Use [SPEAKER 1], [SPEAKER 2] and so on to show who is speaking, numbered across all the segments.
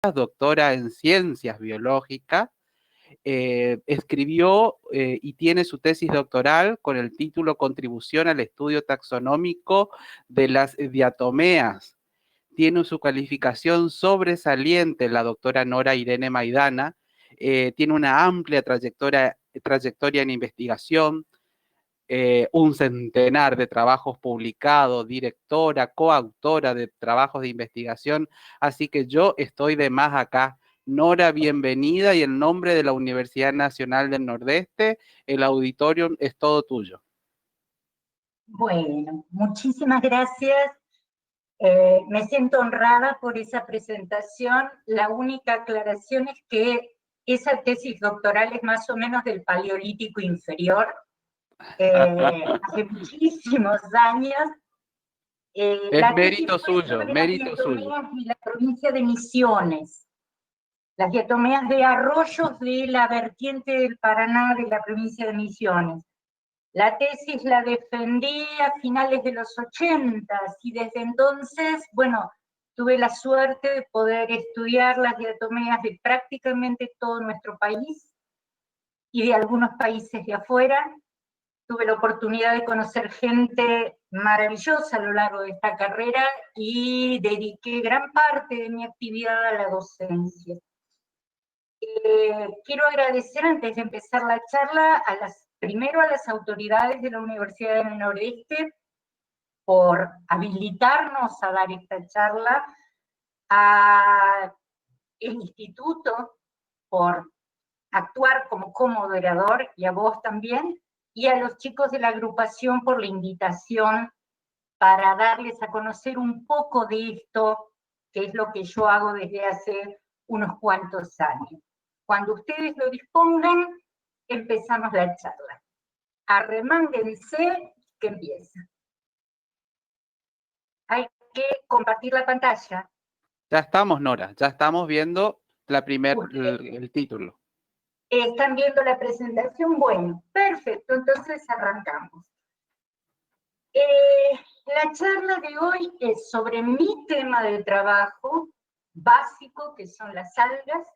[SPEAKER 1] doctora en ciencias biológicas. Escribió y tiene su tesis doctoral con el título Contribución al estudio taxonómico de las diatomeas. Tiene su calificación sobresaliente la doctora Nora Irene Maidana. Tiene una amplia trayectoria en investigación, un centenar de trabajos publicados, directora, coautora de trabajos de investigación, así que yo estoy de más acá. Nora, bienvenida, y en nombre de la Universidad Nacional del Nordeste, el auditorio es todo tuyo.
[SPEAKER 2] Bueno, muchísimas gracias. Me siento honrada por esa presentación. La única aclaración es que esa tesis doctoral es más o menos del Paleolítico inferior, hace muchísimos años.
[SPEAKER 1] Es
[SPEAKER 2] La tesis
[SPEAKER 1] mérito
[SPEAKER 2] fue
[SPEAKER 1] suyo,
[SPEAKER 2] sobre las
[SPEAKER 1] mérito suyo.
[SPEAKER 2] diatomeas de la provincia de Misiones, las diatomeas de arroyos de la vertiente del Paraná de la provincia de Misiones. La tesis la defendí a finales de los 80 y desde entonces, bueno, tuve la suerte de poder estudiar las diatomeas de prácticamente todo nuestro país y de algunos países de afuera. Tuve la oportunidad de conocer gente maravillosa a lo largo de esta carrera y dediqué gran parte de mi actividad a la docencia. Quiero agradecer antes de empezar la charla primero a las autoridades de la Universidad del Nordeste por habilitarnos a dar esta charla, al instituto por actuar como comoderador y a vos también, y a los chicos de la agrupación por la invitación para darles a conocer un poco de esto, que es lo que yo hago desde hace unos cuantos años. Cuando ustedes lo dispongan, empezamos la charla. Arremánguense, que empieza. Hay que compartir la pantalla.
[SPEAKER 1] Ya estamos, Nora, ya estamos viendo el título.
[SPEAKER 2] ¿Están viendo la presentación? Bueno, perfecto, entonces arrancamos. La charla de hoy es sobre mi tema de trabajo básico, que son las algas,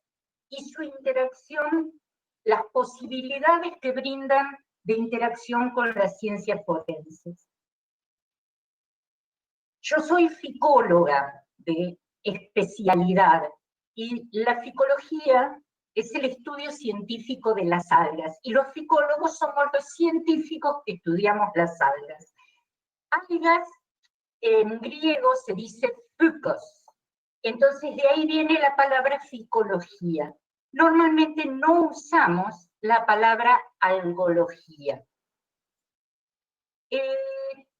[SPEAKER 2] y su interacción, las posibilidades que brindan de interacción con las ciencias forenses. Yo soy ficóloga de especialidad, y la ficología es el estudio científico de las algas, y los ficólogos somos los científicos que estudiamos las algas. Algas, en griego se dice phykos, entonces de ahí viene la palabra ficología. Normalmente no usamos la palabra algología.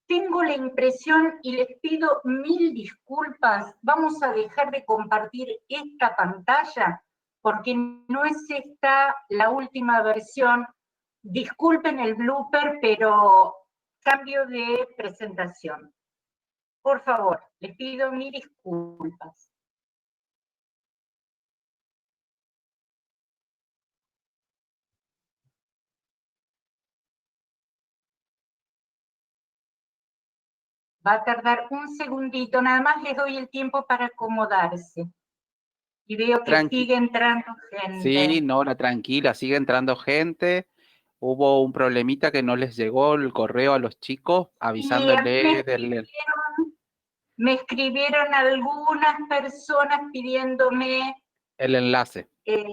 [SPEAKER 2] Tengo la impresión, y les pido mil disculpas, vamos a dejar de compartir esta pantalla, porque no es esta la última versión. Disculpen el blooper, pero cambio de presentación. Por favor, les pido mil disculpas. Va a tardar un segundito, nada más les doy el tiempo para acomodarse. Y veo que sigue entrando gente.
[SPEAKER 1] Sí, Nora, tranquila, sigue entrando gente. Hubo un problemita que no les llegó el correo a los chicos avisándoles
[SPEAKER 2] me escribieron algunas personas pidiéndome
[SPEAKER 1] el enlace.
[SPEAKER 2] El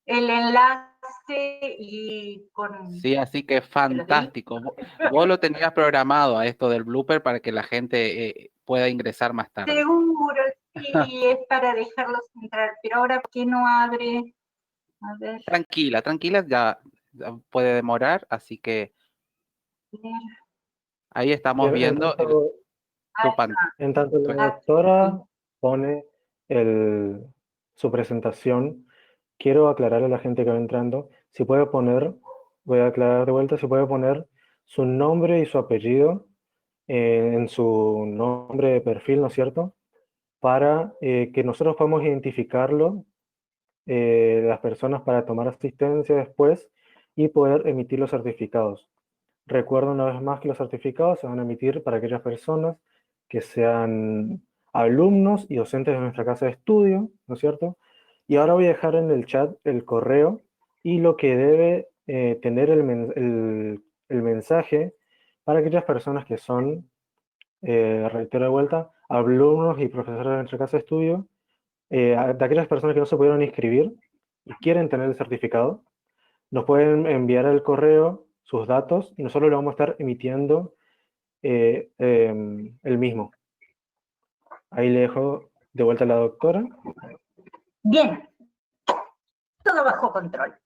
[SPEAKER 2] enlace y con...
[SPEAKER 1] Sí, así que fantástico. Vos lo tenías programado a esto del blooper para que la gente pueda ingresar más tarde.
[SPEAKER 2] Seguro, sí, es para dejarlos entrar, pero ahora ¿por qué no abre? A ver.
[SPEAKER 1] Tranquila, tranquila, ya puede demorar, así que ahí estamos viendo tu pantalla.
[SPEAKER 3] En tanto la doctora pone su presentación, quiero aclarar a la gente que va entrando, si puede poner, voy a aclarar de vuelta, si puede poner su nombre y su apellido en su nombre de perfil, ¿no es cierto? Para que nosotros podamos identificarlo, las personas, para tomar asistencia después y poder emitir los certificados. Recuerdo una vez más que los certificados se van a emitir para aquellas personas que sean alumnos y docentes de nuestra casa de estudio, ¿no es cierto? Y ahora voy a dejar en el chat el correo y lo que debe tener el mensaje para aquellas personas que son, reitero de vuelta, alumnos y profesores de nuestra casa de estudio, de aquellas personas que no se pudieron inscribir y quieren tener el certificado, nos pueden enviar el correo sus datos y nosotros le vamos a estar emitiendo el mismo. Ahí le dejo de vuelta a la doctora.
[SPEAKER 2] Bien, todo bajo control.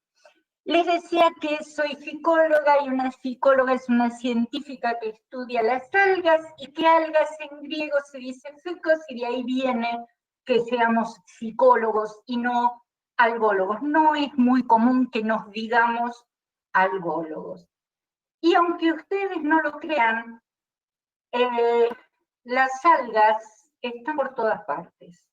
[SPEAKER 2] Les decía que soy psicóloga y una psicóloga es una científica que estudia las algas y que algas en griego se dice psicos y de ahí viene que seamos psicólogos y no algólogos. No es muy común que nos digamos algólogos. Y aunque ustedes no lo crean, las algas están por todas partes.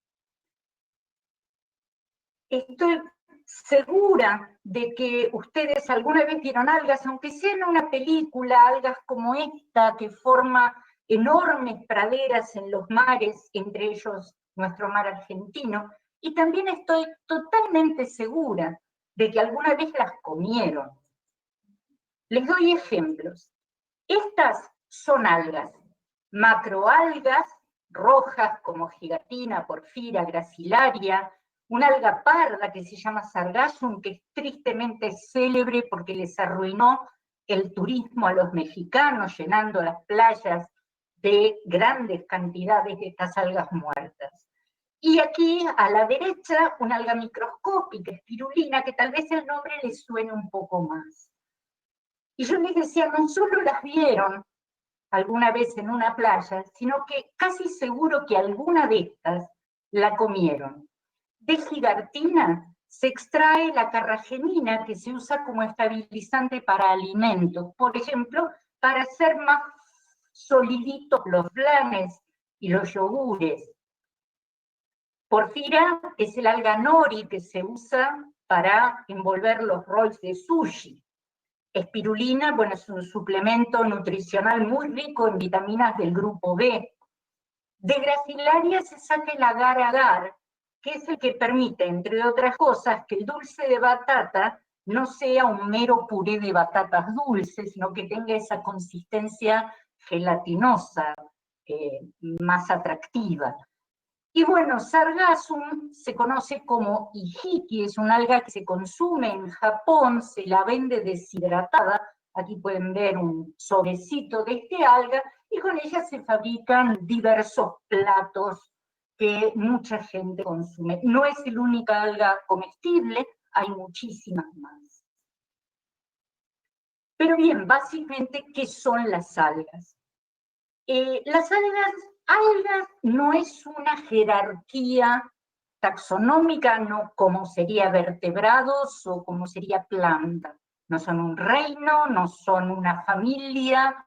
[SPEAKER 2] Estoy segura de que ustedes alguna vez vieron algas, aunque sea en una película, algas como esta, que forma enormes praderas en los mares, entre ellos nuestro mar argentino, y también estoy totalmente segura de que alguna vez las comieron. Les doy ejemplos. Estas son algas, macroalgas, rojas como gigatina, porfira, gracilaria, una alga parda que se llama sargassum, que es tristemente célebre porque les arruinó el turismo a los mexicanos, llenando las playas de grandes cantidades de estas algas muertas. Y aquí a la derecha una alga microscópica, espirulina, que tal vez el nombre les suene un poco más. Y yo les decía, no solo las vieron alguna vez en una playa, sino que casi seguro que alguna de estas la comieron. De gigartina se extrae la carragenina, que se usa como estabilizante para alimentos, por ejemplo, para hacer más soliditos los flanes y los yogures. Porfira es el alga nori que se usa para envolver los rolls de sushi. Espirulina, bueno, es un suplemento nutricional muy rico en vitaminas del grupo B. De gracilaria se saca el agar-agar, que es el que permite, entre otras cosas, que el dulce de batata no sea un mero puré de batatas dulces, sino que tenga esa consistencia gelatinosa, más atractiva. Y bueno, sargassum se conoce como hijiki, es una alga que se consume en Japón, se la vende deshidratada. Aquí pueden ver un sobrecito de este alga, y con ella se fabrican diversos platos que mucha gente consume. No es la única alga comestible, hay muchísimas más. Pero bien, básicamente, ¿qué son las algas? Las algas no es una jerarquía taxonómica, no como sería vertebrados o como sería planta. No son un reino, no son una familia.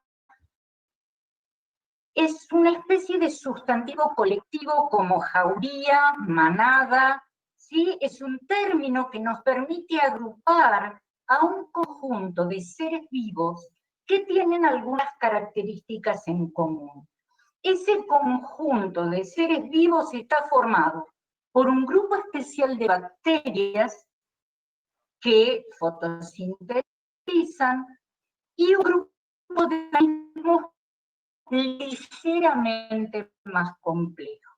[SPEAKER 2] Es una especie de sustantivo colectivo como jauría, manada, ¿sí? Es un término que nos permite agrupar a un conjunto de seres vivos que tienen algunas características en común. Ese conjunto de seres vivos está formado por un grupo especial de bacterias que fotosintetizan y un grupo de organismos ligeramente más complejo.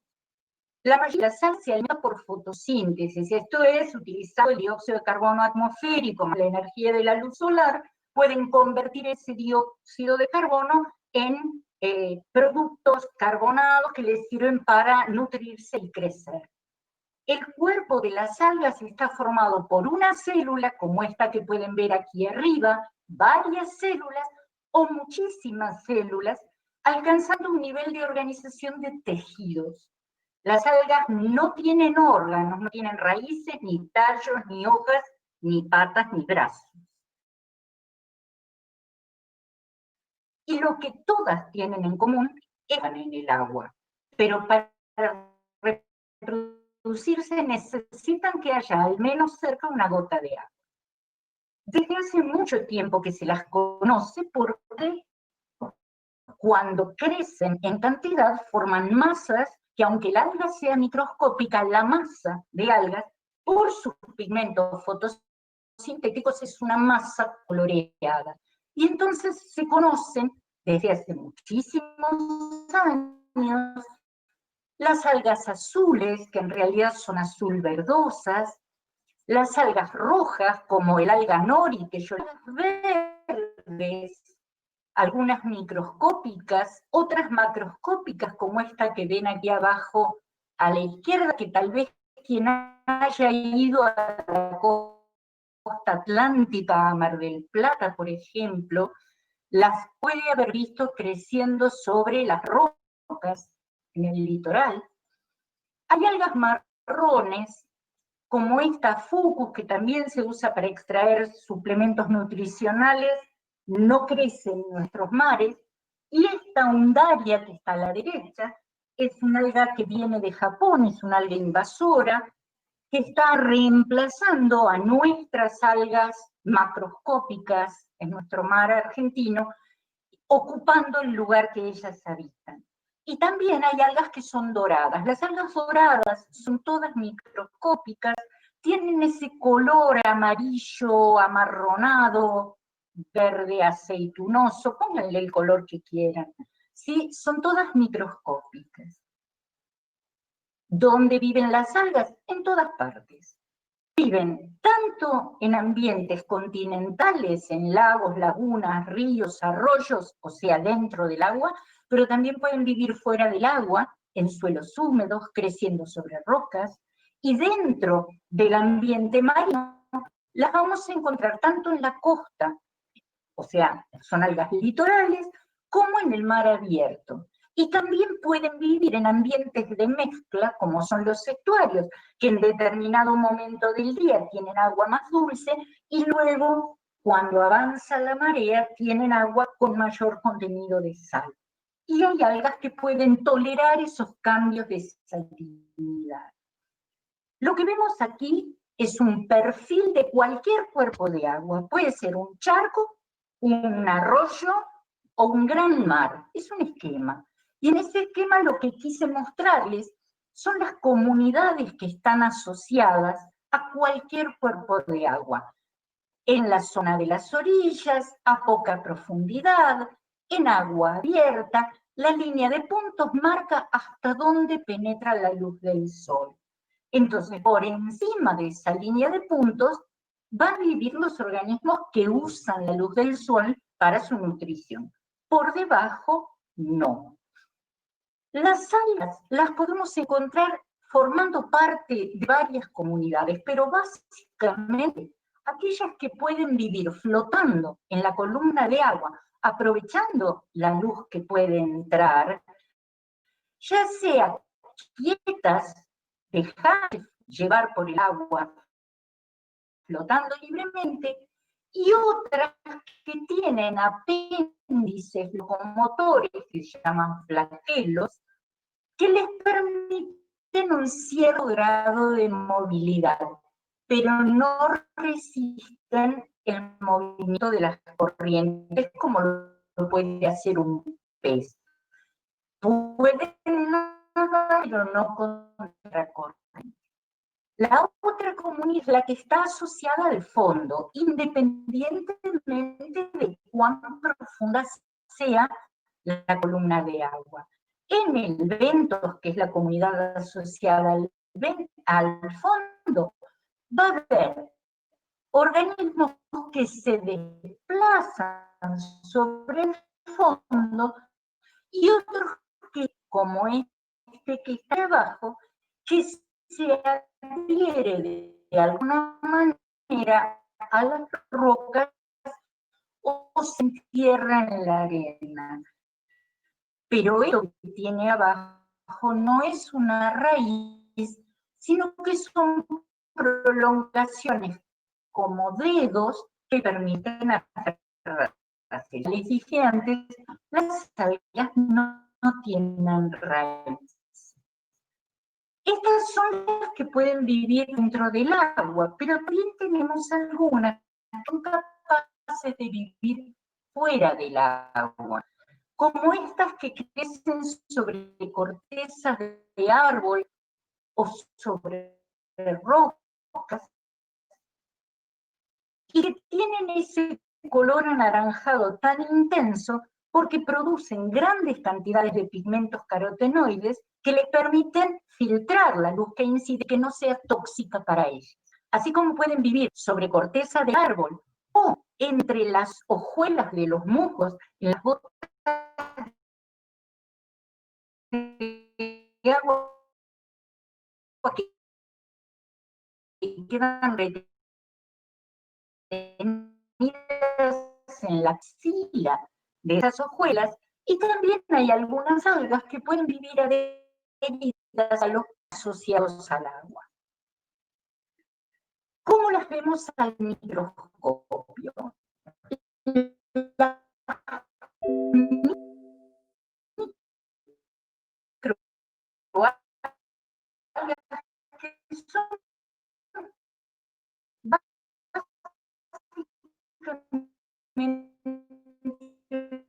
[SPEAKER 2] La mayoría se alimenta por fotosíntesis, esto es, utilizando el dióxido de carbono atmosférico más la energía de la luz solar, pueden convertir ese dióxido de carbono en productos carbonados que les sirven para nutrirse y crecer. El cuerpo de las algas está formado por una célula, como esta que pueden ver aquí arriba, varias células o muchísimas células, alcanzando un nivel de organización de tejidos. Las algas no tienen órganos, no tienen raíces, ni tallos, ni hojas, ni patas, ni brazos. Y lo que todas tienen en común es que están en el agua. Pero para reproducirse necesitan que haya al menos cerca una gota de agua. Desde hace mucho tiempo que se las conoce porque cuando crecen en cantidad forman masas que aunque el alga sea microscópica, la masa de algas, por sus pigmentos fotosintéticos, es una masa coloreada. Y entonces se conocen desde hace muchísimos años las algas azules, que en realidad son azul verdosas, las algas rojas, como el alga nori, que yo las verdes, algunas microscópicas, otras macroscópicas, como esta que ven aquí abajo a la izquierda, que tal vez quien haya ido a la costa atlántica, a Mar del Plata, por ejemplo, las puede haber visto creciendo sobre las rocas en el litoral. Hay algas marrones, como esta fucus, que también se usa para extraer suplementos nutricionales, no crece en nuestros mares, y esta undaria que está a la derecha es una alga que viene de Japón, es una alga invasora, que está reemplazando a nuestras algas macroscópicas en nuestro mar argentino, ocupando el lugar que ellas habitan. Y también hay algas que son doradas. Las algas doradas son todas microscópicas, tienen ese color amarillo, amarronado, verde aceitunoso, pónganle el color que quieran. ¿Sí? Son todas microscópicas. ¿Dónde viven las algas? En todas partes. Viven tanto en ambientes continentales, en lagos, lagunas, ríos, arroyos, o sea, dentro del agua, pero también pueden vivir fuera del agua, en suelos húmedos, creciendo sobre rocas, y dentro del ambiente marino las vamos a encontrar tanto en la costa, o sea, son algas litorales, como en el mar abierto. Y también pueden vivir en ambientes de mezcla, como son los estuarios, que en determinado momento del día tienen agua más dulce y luego, cuando avanza la marea, tienen agua con mayor contenido de sal. Y hay algas que pueden tolerar esos cambios de salinidad. Lo que vemos aquí es un perfil de cualquier cuerpo de agua. Puede ser un charco, un arroyo o un gran mar. Es un esquema. Y en ese esquema lo que quise mostrarles son las comunidades que están asociadas a cualquier cuerpo de agua. En la zona de las orillas, a poca profundidad, en agua abierta, la línea de puntos marca hasta dónde penetra la luz del sol. Entonces, por encima de esa línea de puntos van a vivir los organismos que usan la luz del sol para su nutrición. Por debajo, no. Las algas las podemos encontrar formando parte de varias comunidades, pero básicamente aquellas que pueden vivir flotando en la columna de agua, aprovechando la luz que puede entrar, ya sea quietas, dejarse llevar por el agua, flotando libremente, y otras que tienen apéndices locomotores, que se llaman flagelos, que les permiten un cierto grado de movilidad, pero no resisten el movimiento de las corrientes como lo puede hacer un pez. Pueden nadar, pero no contra corriente. La otra comunidad es la que está asociada al fondo, independientemente de cuán profunda sea la columna de agua. En el bentos, que es la comunidad asociada al fondo, va a haber organismos que se desplazan sobre el fondo y otros que, como este que está abajo, que se adhiere de alguna manera a las rocas o se entierra en la arena. Pero eso que tiene abajo no es una raíz, sino que son prolongaciones como dedos que permiten aferrarse. Les dije antes, las algas no tienen raíz. Estas son las que pueden vivir dentro del agua, pero también tenemos algunas que son capaces de vivir fuera del agua. como estas que crecen sobre cortezas de árbol o sobre rocas, y que tienen ese color anaranjado tan intenso porque producen grandes cantidades de pigmentos carotenoides que les permiten filtrar la luz que incide, que no sea tóxica para ellos. Así como pueden vivir sobre corteza de árbol o entre las hojuelas de los musgos, en las gotas de agua que quedan retenidas en la axila de esas hojuelas, y también hay algunas algas que pueden vivir adheridas a los asociados al agua. ¿Cómo las vemos al microscopio? Las microalgas que son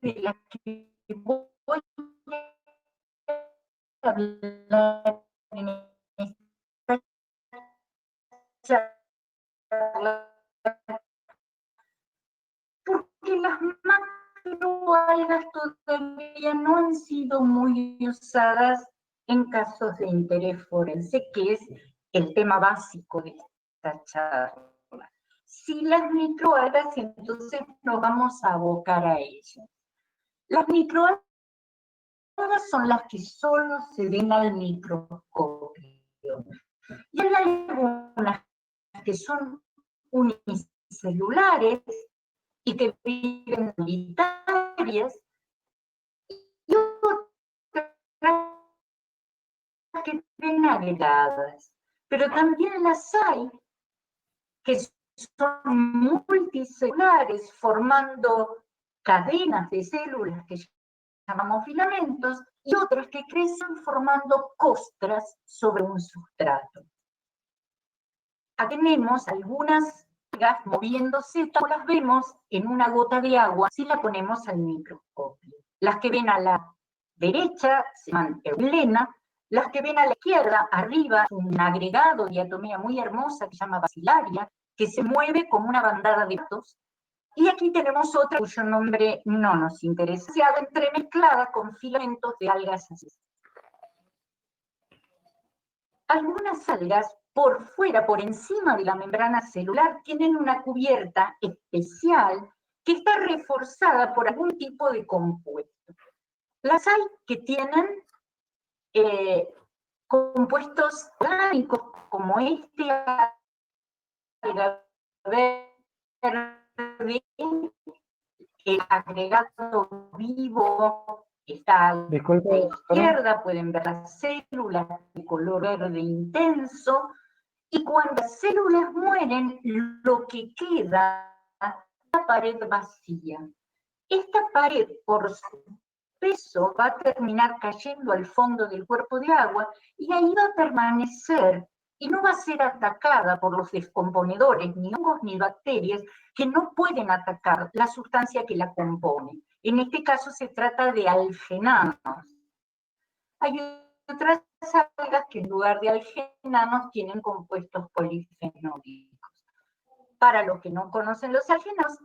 [SPEAKER 2] de las que voy a hablar en esta charla, porque las macroalgas todavía no han sido muy usadas en casos de interés forense, que es el tema básico de esta charla. Si las microalgas, entonces nos vamos a abocar a ellas. Las microalgas son las que solo se ven al microscopio. Y hay algunas que son unicelulares y que viven solitarias, y otras que ven agregadas. Pero también las hay que son multicelulares, formando cadenas de células que llamamos filamentos, y otras que crecen formando costras sobre un sustrato. Acá tenemos algunas algas moviéndose, como las vemos en una gota de agua si la ponemos al microscopio. Las que ven a la derecha se llaman eulena, las que ven a la izquierda, arriba, un agregado de diatomea muy hermosa que se llama basilaria, que se mueve como una bandada de patos. Y aquí tenemos otra cuyo nombre no nos interesa, se ha entremezclada con filamentos de algas así. Algunas algas por fuera, por encima de la membrana celular, tienen una cubierta especial que está reforzada por algún tipo de compuesto. Las hay que tienen compuestos orgánicos como este verde, el agregado vivo está a la izquierda, pueden ver las células de color verde intenso, y cuando las células mueren, lo que queda es la pared vacía. Esta pared, por su peso, va a terminar cayendo al fondo del cuerpo de agua y ahí va a permanecer y no va a ser atacada por los descomponedores, ni hongos ni bacterias, que no pueden atacar la sustancia que la compone. En este caso se trata de algenanos. Hay otras algas que en lugar de algenanos tienen compuestos polifenólicos. Para los que no conocen los algenanos,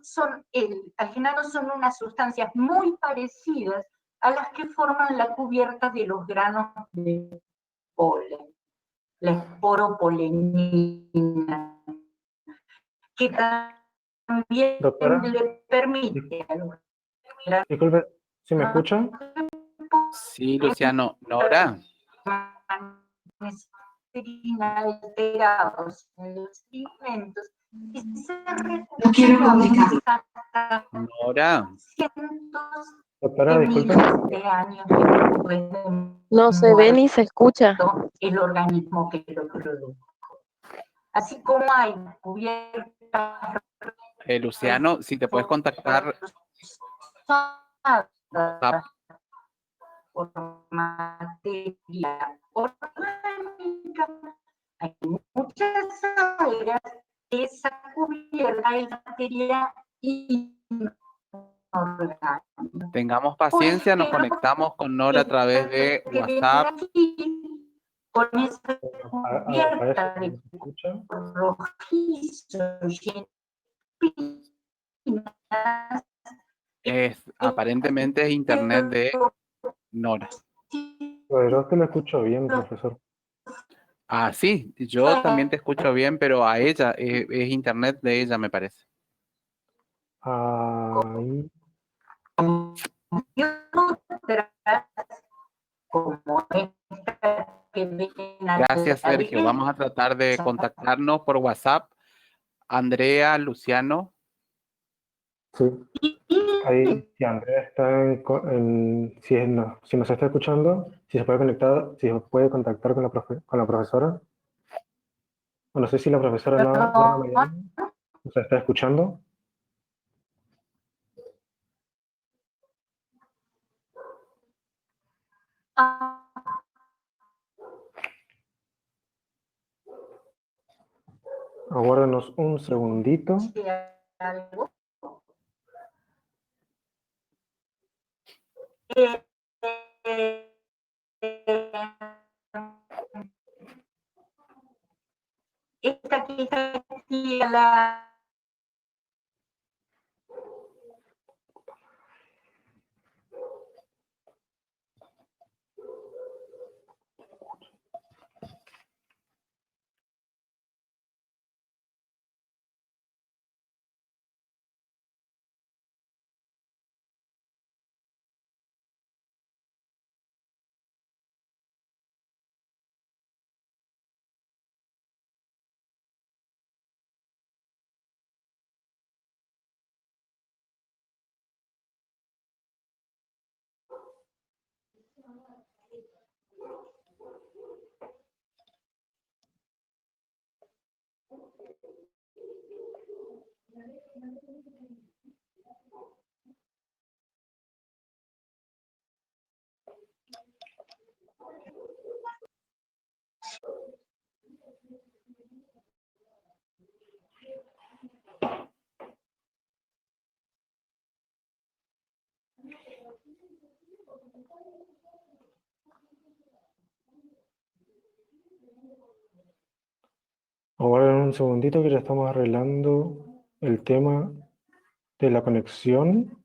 [SPEAKER 2] algenanos son unas sustancias muy parecidas a las que forman la cubierta de los granos de polen, la esporopolenina, que también
[SPEAKER 3] Doctora,
[SPEAKER 2] le permite a los granos.
[SPEAKER 3] disculpe, ¿sí me escucha?
[SPEAKER 1] Sí, Luciano. Nora.
[SPEAKER 2] Alterados en los alimentos y se
[SPEAKER 4] No quiero comunicar.
[SPEAKER 1] Nora.
[SPEAKER 2] cientos
[SPEAKER 3] Doctora,
[SPEAKER 2] de
[SPEAKER 3] disculpe.
[SPEAKER 2] miles de años después de
[SPEAKER 5] No se ve ni se escucha.
[SPEAKER 2] el organismo que lo produjo. Así como hay cubiertas
[SPEAKER 1] Luciano, si te puedes contactar.
[SPEAKER 2] por materia orgánica, hay muchas algas, esa cubierta es materia inorgánica. orgánico.
[SPEAKER 1] Tengamos paciencia, nos
[SPEAKER 2] Porque
[SPEAKER 1] conectamos con Nora a través de
[SPEAKER 2] que vengan
[SPEAKER 1] WhatsApp.
[SPEAKER 2] aquí con esa
[SPEAKER 3] Parece
[SPEAKER 2] cubierta
[SPEAKER 3] que
[SPEAKER 2] de
[SPEAKER 3] no se escucha.
[SPEAKER 2] rojizo lleno de espinas,
[SPEAKER 1] Aparentemente es internet de Nora.
[SPEAKER 3] Pero yo te lo escucho bien, profesor.
[SPEAKER 1] Ah, sí, yo también te escucho bien, pero a ella, es internet de ella, me parece.
[SPEAKER 3] Ahí.
[SPEAKER 2] como esta que ven a
[SPEAKER 1] Gracias,
[SPEAKER 2] la
[SPEAKER 1] Sergio. Vamos a tratar de
[SPEAKER 2] derecha.
[SPEAKER 1] contactarnos por WhatsApp. Andrea, Luciano.
[SPEAKER 3] Sí. Ahí, si Andrea está si nos está escuchando, si se puede conectar, si se puede contactar con la profesora. O no sé si la profesora Nora Mayani nos está escuchando. Aguárdenos un segundito.
[SPEAKER 2] Esta que está aquí a la...
[SPEAKER 3] Aguarden un segundito que ya estamos arreglando el tema de la conexión.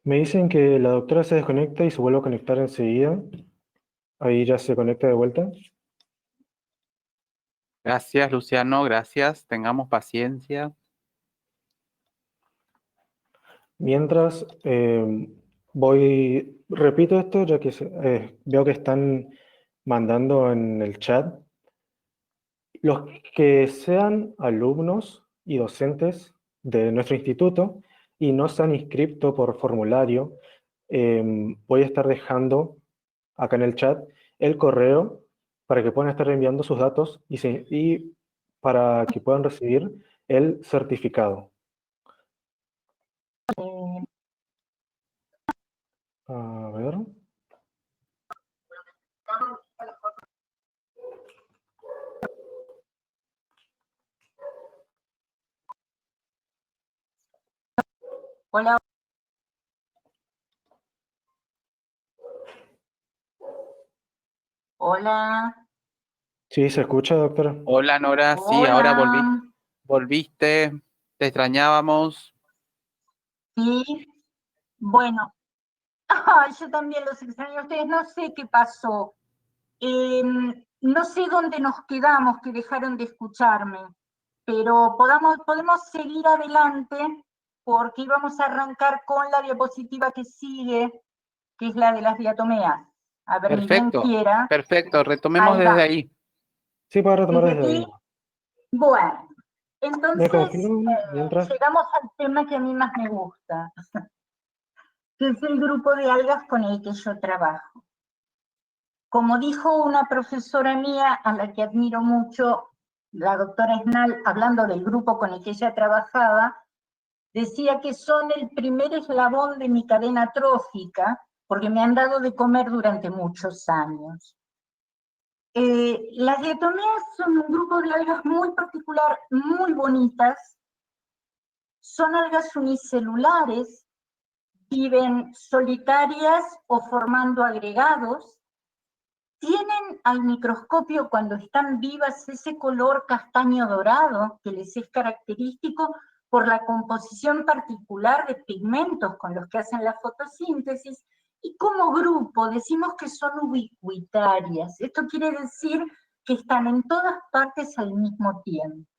[SPEAKER 3] Me dicen que la doctora se desconecta y se vuelve a conectar enseguida. Ahí ya se conecta de vuelta.
[SPEAKER 1] Gracias, Luciano. Gracias. Tengamos paciencia.
[SPEAKER 3] Mientras repito esto ya que veo que están mandando en el chat. Los que sean alumnos y docentes de nuestro instituto y no se han inscrito por formulario, voy a estar dejando acá en el chat el correo para que puedan estar enviando sus datos y para que puedan recibir el certificado. A ver.
[SPEAKER 2] Hola. Hola.
[SPEAKER 3] Sí, ¿se escucha, doctora?
[SPEAKER 1] Hola, Nora. Sí, ahora volviste. Te extrañábamos.
[SPEAKER 2] Sí, bueno. Yo también los extraño a ustedes. No sé qué pasó. No sé dónde nos quedamos, que dejaron de escucharme, pero podemos seguir adelante porque íbamos a arrancar con la diapositiva que sigue, que es la de las diatomeas. A ver, ni quien
[SPEAKER 1] Perfecto.
[SPEAKER 2] quiera.
[SPEAKER 1] Perfecto. Retomemos
[SPEAKER 2] Ahí
[SPEAKER 1] desde
[SPEAKER 2] va.
[SPEAKER 1] ahí.
[SPEAKER 3] Sí, para retomar
[SPEAKER 2] Desde
[SPEAKER 3] desde ahí.
[SPEAKER 2] aquí. Bueno,
[SPEAKER 3] Me
[SPEAKER 2] entonces
[SPEAKER 3] confirman mientras.
[SPEAKER 2] llegamos al tema que a mí más me gusta, que es el grupo de algas con el que yo trabajo. Como dijo una profesora mía, a la que admiro mucho, la doctora Esnal, hablando del grupo con el que ella trabajaba, decía que son el primer eslabón de mi cadena trófica, porque me han dado de comer durante muchos años. Las diatomeas son un grupo de algas muy particular, muy bonitas. Son algas unicelulares, viven solitarias o formando agregados. Tienen al microscopio, cuando están vivas, ese color castaño dorado que les es característico por la composición particular de pigmentos con los que hacen la fotosíntesis, y como grupo decimos que son ubicuitarias. Esto quiere decir que están en todas partes al mismo tiempo.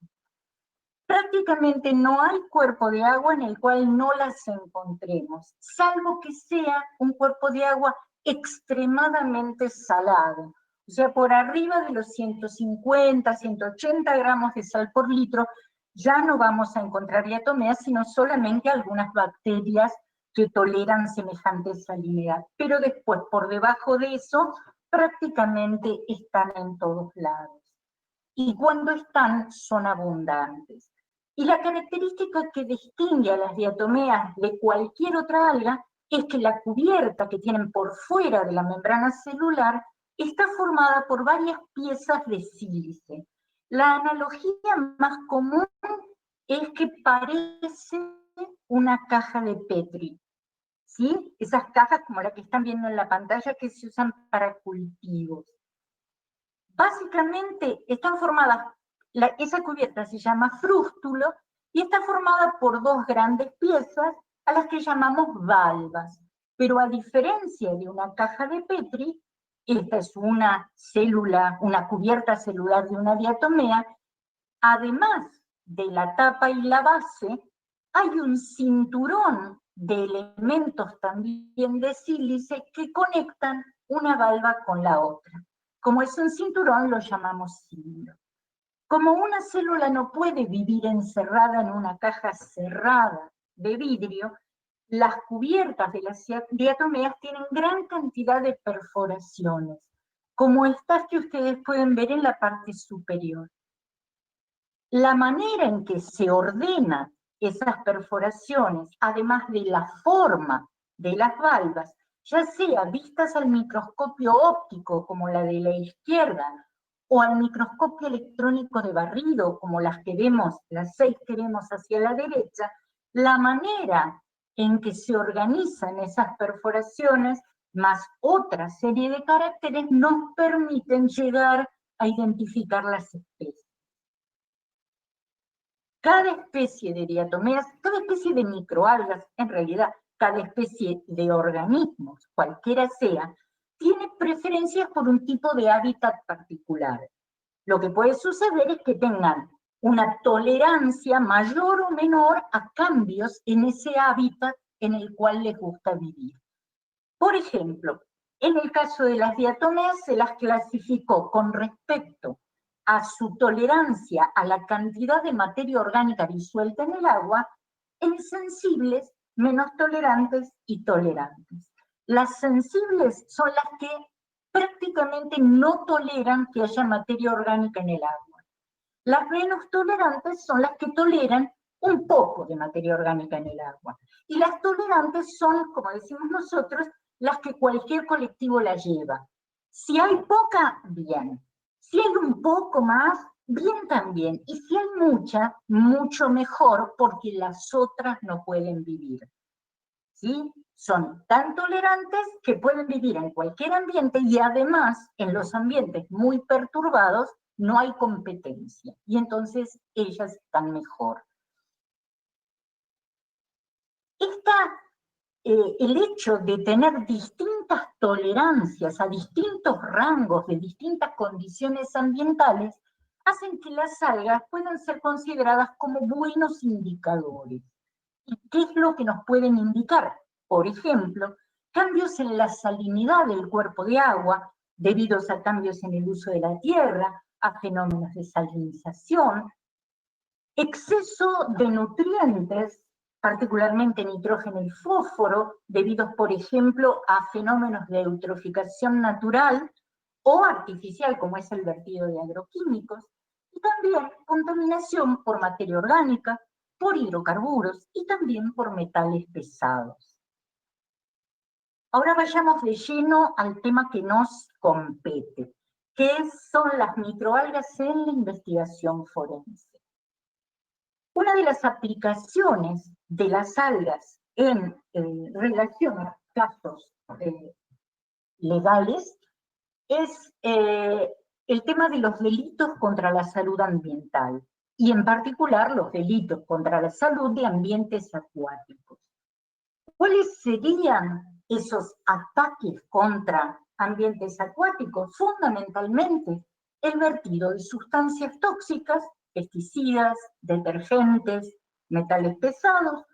[SPEAKER 2] Prácticamente no hay cuerpo de agua en el cual no las encontremos, salvo que sea un cuerpo de agua extremadamente salado. O sea, por arriba de los 150, 180 gramos de sal por litro, ya no vamos a encontrar diatomeas, sino solamente algunas bacterias que toleran semejante salinidad. Pero después, por debajo de eso, prácticamente están en todos lados. Y cuando están, son abundantes. Y la característica que distingue a las diatomeas de cualquier otra alga es que la cubierta que tienen por fuera de la membrana celular está formada por varias piezas de sílice. La analogía más común es que parece una caja de Petri, ¿sí? Esas cajas como la que están viendo en la pantalla que se usan para cultivos. Básicamente están formadas, esa cubierta se llama frústulo y está formada por dos grandes piezas a las que llamamos valvas. Pero a diferencia de una caja de Petri, esta es una célula, una cubierta celular de una diatomea. Además de la tapa y la base, hay un cinturón de elementos también de sílice que conectan una valva con la otra. Como es un cinturón, lo llamamos cilindro. Como una célula no puede vivir encerrada en una caja cerrada de vidrio, las cubiertas de las diatomeas tienen gran cantidad de perforaciones, como estas que ustedes pueden ver en la parte superior. La manera en que se ordenan esas perforaciones, además de la forma de las valvas, ya sea vistas al microscopio óptico, como la de la izquierda, o al microscopio electrónico de barrido, como las que vemos, las 6 que vemos hacia la derecha, la manera en que se organizan esas perforaciones, más otra serie de caracteres, nos permiten llegar a identificar las especies. Cada especie de diatomeas, cada especie de microalgas, en realidad, cada especie de organismos, cualquiera sea, tiene preferencias por un tipo de hábitat particular. Lo que puede suceder es que tengan una tolerancia mayor o menor a cambios en ese hábitat en el cual les gusta vivir. Por ejemplo, en el caso de las diatomeas se las clasificó con respecto a su tolerancia a la cantidad de materia orgánica disuelta en el agua, en sensibles, menos tolerantes y tolerantes. Las sensibles son las que prácticamente no toleran que haya materia orgánica en el agua. Las menos tolerantes son las que toleran un poco de materia orgánica en el agua. Y las tolerantes son, como decimos nosotros, las que cualquier colectivo la lleva. Si hay poca, bien. Si hay un poco más, bien también. Y si hay mucha, mucho mejor, porque las otras no pueden vivir. ¿Sí? Son tan tolerantes que pueden vivir en cualquier ambiente y además en los ambientes muy perturbados no hay competencia. Y entonces ellas están mejor. El hecho de tener distintas tolerancias a distintos rangos de distintas condiciones ambientales hacen que las algas puedan ser consideradas como buenos indicadores. ¿Y qué es lo que nos pueden indicar? Por ejemplo, cambios en la salinidad del cuerpo de agua, debidos a cambios en el uso de la tierra, a fenómenos de salinización, exceso de nutrientes, particularmente nitrógeno y fósforo, debidos, por ejemplo, a fenómenos de eutroficación natural o artificial, como es el vertido de agroquímicos, y también contaminación por materia orgánica, por hidrocarburos y también por metales pesados. Ahora vayamos de lleno al tema que nos compete, que son las microalgas en la investigación forense. Una de las aplicaciones de las algas en relación a casos legales es el tema de los delitos contra la salud ambiental, y en particular los delitos contra la salud de ambientes acuáticos. ¿Cuáles serían esos ataques contra ambientes acuáticos? Fundamentalmente, el vertido de sustancias tóxicas, pesticidas, detergentes, metales pesados,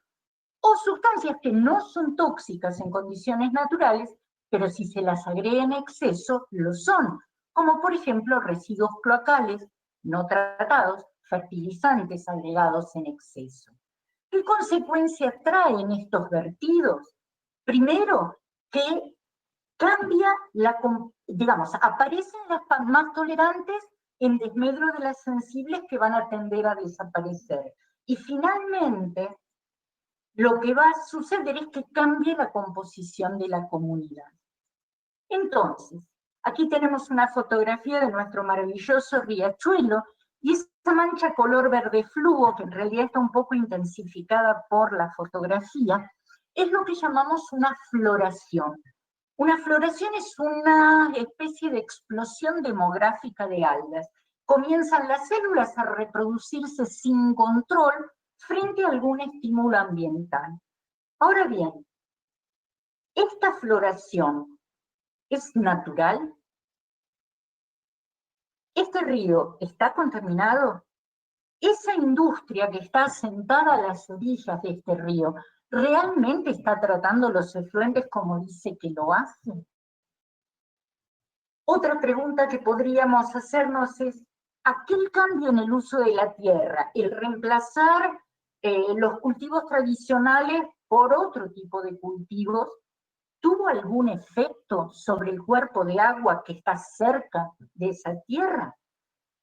[SPEAKER 2] o sustancias que no son tóxicas en condiciones naturales, pero si se las agrega en exceso, lo son, como por ejemplo residuos cloacales no tratados, fertilizantes agregados en exceso. ¿Qué consecuencia traen estos vertidos? Primero, que cambia aparecen las más tolerantes en desmedro de las sensibles que van a tender a desaparecer. Y finalmente, lo que va a suceder es que cambie la composición de la comunidad. Entonces, aquí tenemos una fotografía de nuestro maravilloso riachuelo, y esa mancha color verde fluo, que en realidad está un poco intensificada por la fotografía, es lo que llamamos una floración. Una floración es una especie de explosión demográfica de algas. Comienzan las células a reproducirse sin control frente a algún estímulo ambiental. Ahora bien, ¿esta floración es natural? ¿Este río está contaminado? ¿Esa industria que está asentada a las orillas de este río realmente está tratando los efluentes como dice que lo hace? Otra pregunta que podríamos hacernos es, ¿aquel cambio en el uso de la tierra, el reemplazar los cultivos tradicionales por otro tipo de cultivos, tuvo algún efecto sobre el cuerpo de agua que está cerca de esa tierra?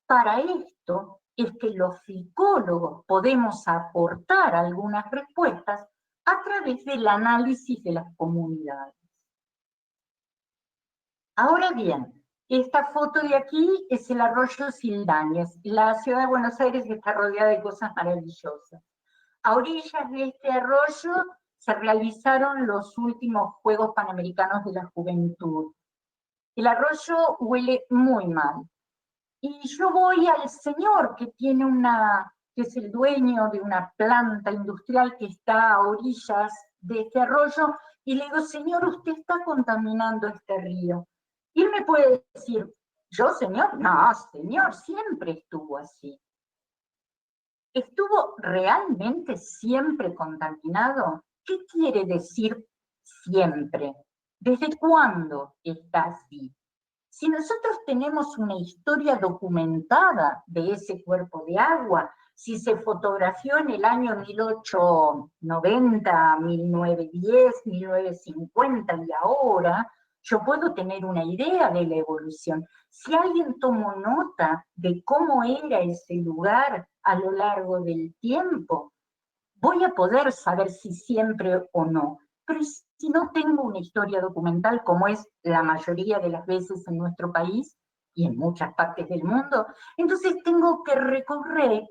[SPEAKER 2] Para esto es que los ficólogos podemos aportar algunas respuestas a través del análisis de las comunidades. Ahora bien, esta foto de aquí es el arroyo Sildañez. La ciudad de Buenos Aires está rodeada de cosas maravillosas. A orillas de este arroyo se realizaron los últimos Juegos Panamericanos de la Juventud. El arroyo huele muy mal. Y yo voy al señor que es el dueño de una planta industrial que está a orillas de este arroyo, y le digo, señor, usted está contaminando este río. Y él me puede decir, ¿yo, señor? No, señor, siempre estuvo así. ¿Estuvo realmente siempre contaminado? ¿Qué quiere decir siempre? ¿Desde cuándo está así? Si nosotros tenemos una historia documentada de ese cuerpo de agua, si se fotografió en el año 1890, 1910, 1950 y ahora, yo puedo tener una idea de la evolución. Si alguien tomó nota de cómo era ese lugar a lo largo del tiempo, voy a poder saber si siempre o no. Pero si no tengo una historia documental, como es la mayoría de las veces en nuestro país y en muchas partes del mundo, entonces tengo que recurrir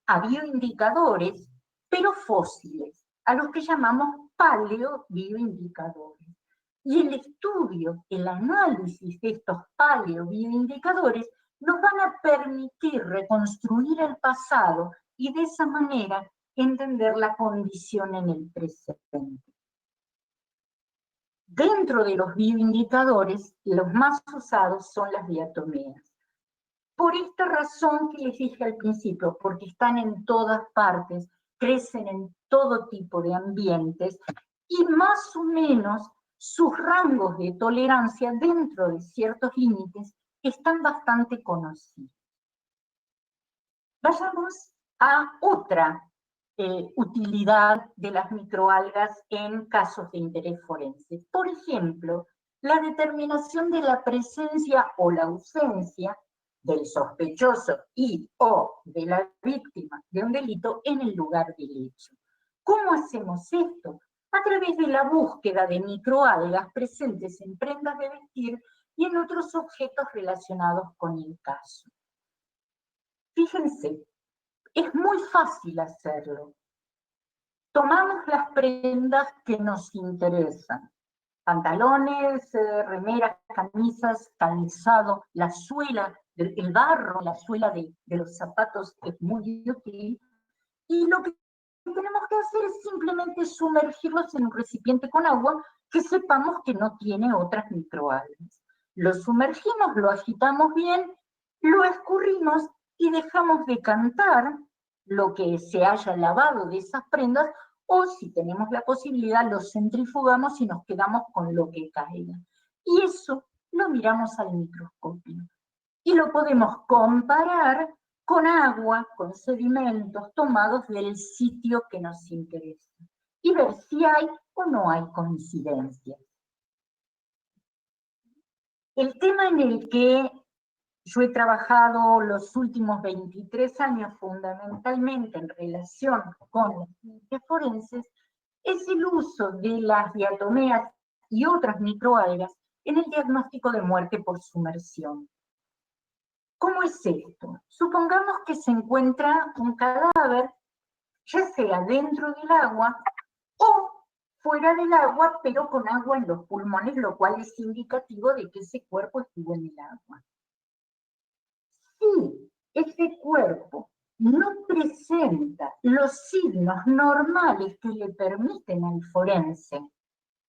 [SPEAKER 2] a bioindicadores, pero fósiles, a los que llamamos paleobioindicadores. Y el estudio, el análisis de estos paleobioindicadores nos van a permitir reconstruir el pasado y de esa manera entender la condición en el presente. Dentro de los bioindicadores, los más usados son las diatomeas. Por esta razón que les dije al principio, porque están en todas partes, crecen en todo tipo de ambientes, y más o menos sus rangos de tolerancia dentro de ciertos límites están bastante conocidos. Vayamos a otra utilidad de las microalgas en casos de interés forense. Por ejemplo, la determinación de la presencia o la ausencia del sospechoso y o de la víctima de un delito en el lugar del hecho. ¿Cómo hacemos esto? A través de la búsqueda de microalgas presentes en prendas de vestir y en otros objetos relacionados con el caso. Fíjense, es muy fácil hacerlo. Tomamos las prendas que nos interesan. Pantalones, remeras, camisas, calzado, la suela, el barro, la suela de los zapatos es muy útil. Y lo que tenemos que hacer es simplemente sumergirlos en un recipiente con agua que sepamos que no tiene otras microalgas. Lo sumergimos, lo agitamos bien, lo escurrimos y dejamos decantar lo que se haya lavado de esas prendas, o si tenemos la posibilidad, lo centrifugamos y nos quedamos con lo que caiga. Y eso lo miramos al microscopio. Y lo podemos comparar con agua, con sedimentos tomados del sitio que nos interesa. Y ver si hay o no hay coincidencias. El tema en el que yo he trabajado los últimos 23 años fundamentalmente en relación con las ciencias forenses es el uso de las diatomeas y otras microalgas en el diagnóstico de muerte por sumersión. ¿Cómo es esto? Supongamos que se encuentra un cadáver, ya sea dentro del agua o fuera del agua, pero con agua en los pulmones, lo cual es indicativo de que ese cuerpo estuvo en el agua. Si ese cuerpo no presenta los signos normales que le permiten al forense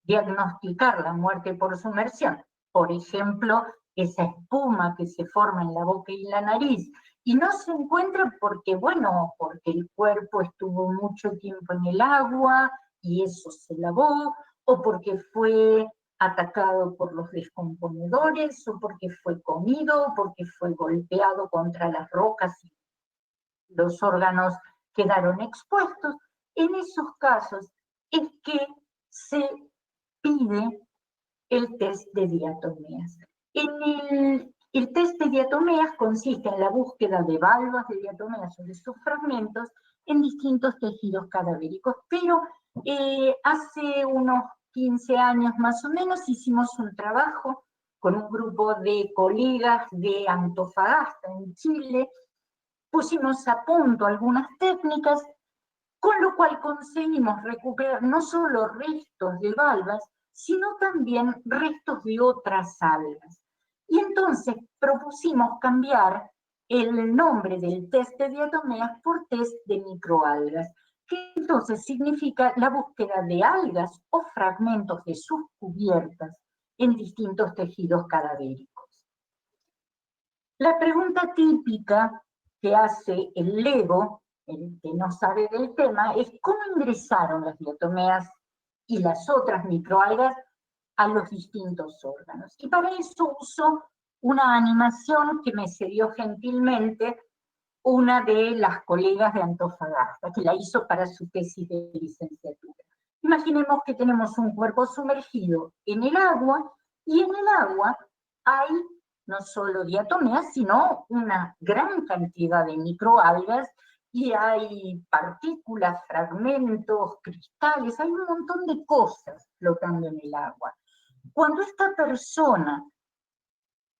[SPEAKER 2] diagnosticar la muerte por sumersión, por ejemplo, esa espuma que se forma en la boca y la nariz, y no se encuentra porque, bueno, porque el cuerpo estuvo mucho tiempo en el agua y eso se lavó, o porque fue atacado por los descomponedores, o porque fue comido, o porque fue golpeado contra las rocas y los órganos quedaron expuestos. En esos casos es que se pide el test de diatomeas. El test de diatomeas consiste en la búsqueda de valvas de diatomeas o de sus fragmentos en distintos tejidos cadavéricos, pero hace unos 15 años más o menos hicimos un trabajo con un grupo de colegas de Antofagasta, en Chile, pusimos a punto algunas técnicas, con lo cual conseguimos recuperar no solo restos de valvas, sino también restos de otras algas. Y entonces propusimos cambiar el nombre del test de diatomeas por test de microalgas, que entonces significa la búsqueda de algas o fragmentos de sus cubiertas en distintos tejidos cadavéricos. La pregunta típica que hace el lego, el que no sabe del tema, es cómo ingresaron las diatomeas y las otras microalgas a los distintos órganos. Y para eso uso una animación que me cedió gentilmente una de las colegas de Antofagasta, que la hizo para su tesis de licenciatura. Imaginemos que tenemos un cuerpo sumergido en el agua, y en el agua hay no solo diatomeas, sino una gran cantidad de microalgas, y hay partículas, fragmentos, cristales, hay un montón de cosas flotando en el agua. Cuando esta persona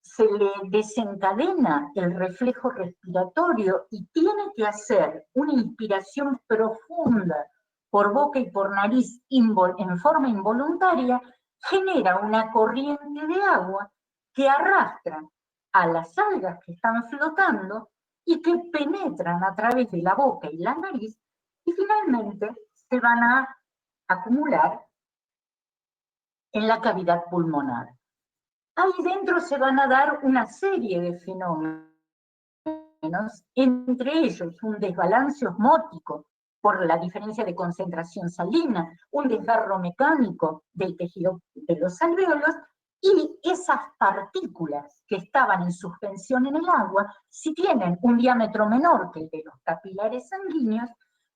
[SPEAKER 2] se le desencadena el reflejo respiratorio y tiene que hacer una inspiración profunda por boca y por nariz en forma involuntaria, genera una corriente de agua que arrastra a las algas que están flotando y que penetran a través de la boca y la nariz y finalmente se van a acumular en la cavidad pulmonar. Ahí dentro se van a dar una serie de fenómenos, entre ellos un desbalance osmótico por la diferencia de concentración salina, un desgarro mecánico del tejido de los alvéolos, y esas partículas que estaban en suspensión en el agua, si tienen un diámetro menor que el de los capilares sanguíneos,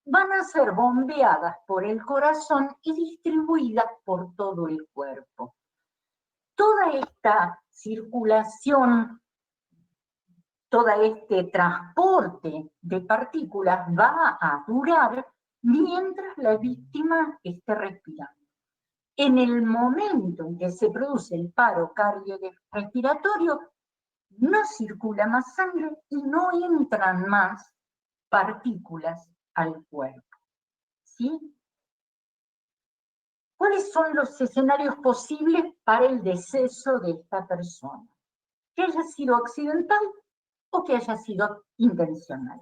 [SPEAKER 2] van a ser bombeadas por el corazón y distribuidas por todo el cuerpo. Toda esta circulación todo este transporte de partículas va a durar mientras la víctima esté respirando. En el momento en que se produce el paro cardiorrespiratorio, no circula más sangre y no entran más partículas al cuerpo. ¿Sí? ¿Cuáles son los escenarios posibles para el deceso de esta persona? Que haya sido accidental o que haya sido intencional.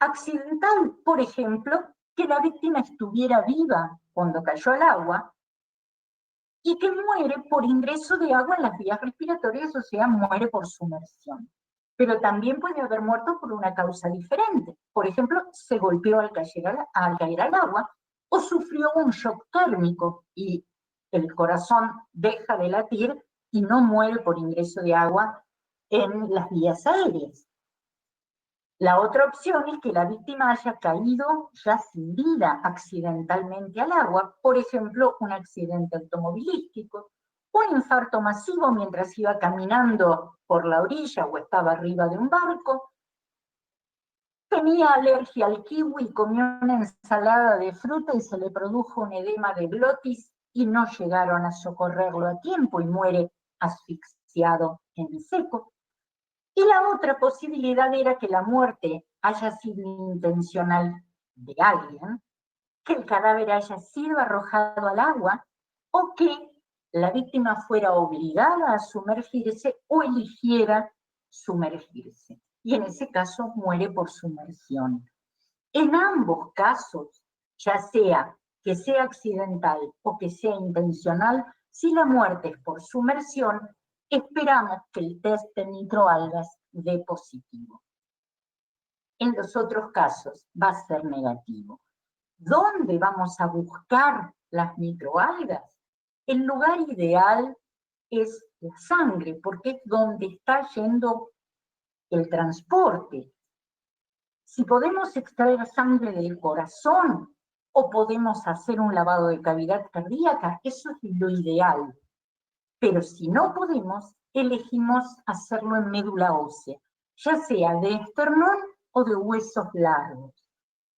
[SPEAKER 2] Accidental, por ejemplo, que la víctima estuviera viva cuando cayó al agua y que muere por ingreso de agua en las vías respiratorias, o sea, muere por sumersión. Pero también puede haber muerto por una causa diferente. Por ejemplo, se golpeó al caer al agua o sufrió un shock térmico y el corazón deja de latir y no muere por ingreso de agua en las vías aéreas. La otra opción es que la víctima haya caído ya sin vida accidentalmente al agua, por ejemplo, un accidente automovilístico, un infarto masivo mientras iba caminando por la orilla o estaba arriba de un barco, tenía alergia al kiwi, comió una ensalada de fruta y se le produjo un edema de glotis y no llegaron a socorrerlo a tiempo y muere asfixiado en seco. Y la otra posibilidad era que la muerte haya sido intencional de alguien, que el cadáver haya sido arrojado al agua o que la víctima fuera obligada a sumergirse o eligiera sumergirse. Y en ese caso muere por sumersión. En ambos casos, ya sea que sea accidental o que sea intencional, si la muerte es por sumersión, esperamos que el test de microalgas dé positivo. En los otros casos va a ser negativo. ¿Dónde vamos a buscar las microalgas? El lugar ideal es la sangre, porque es donde está yendo el transporte. Si podemos extraer sangre del corazón o podemos hacer un lavado de cavidad cardíaca, eso es lo ideal. Pero si no podemos, elegimos hacerlo en médula ósea, ya sea de esternón o de huesos largos.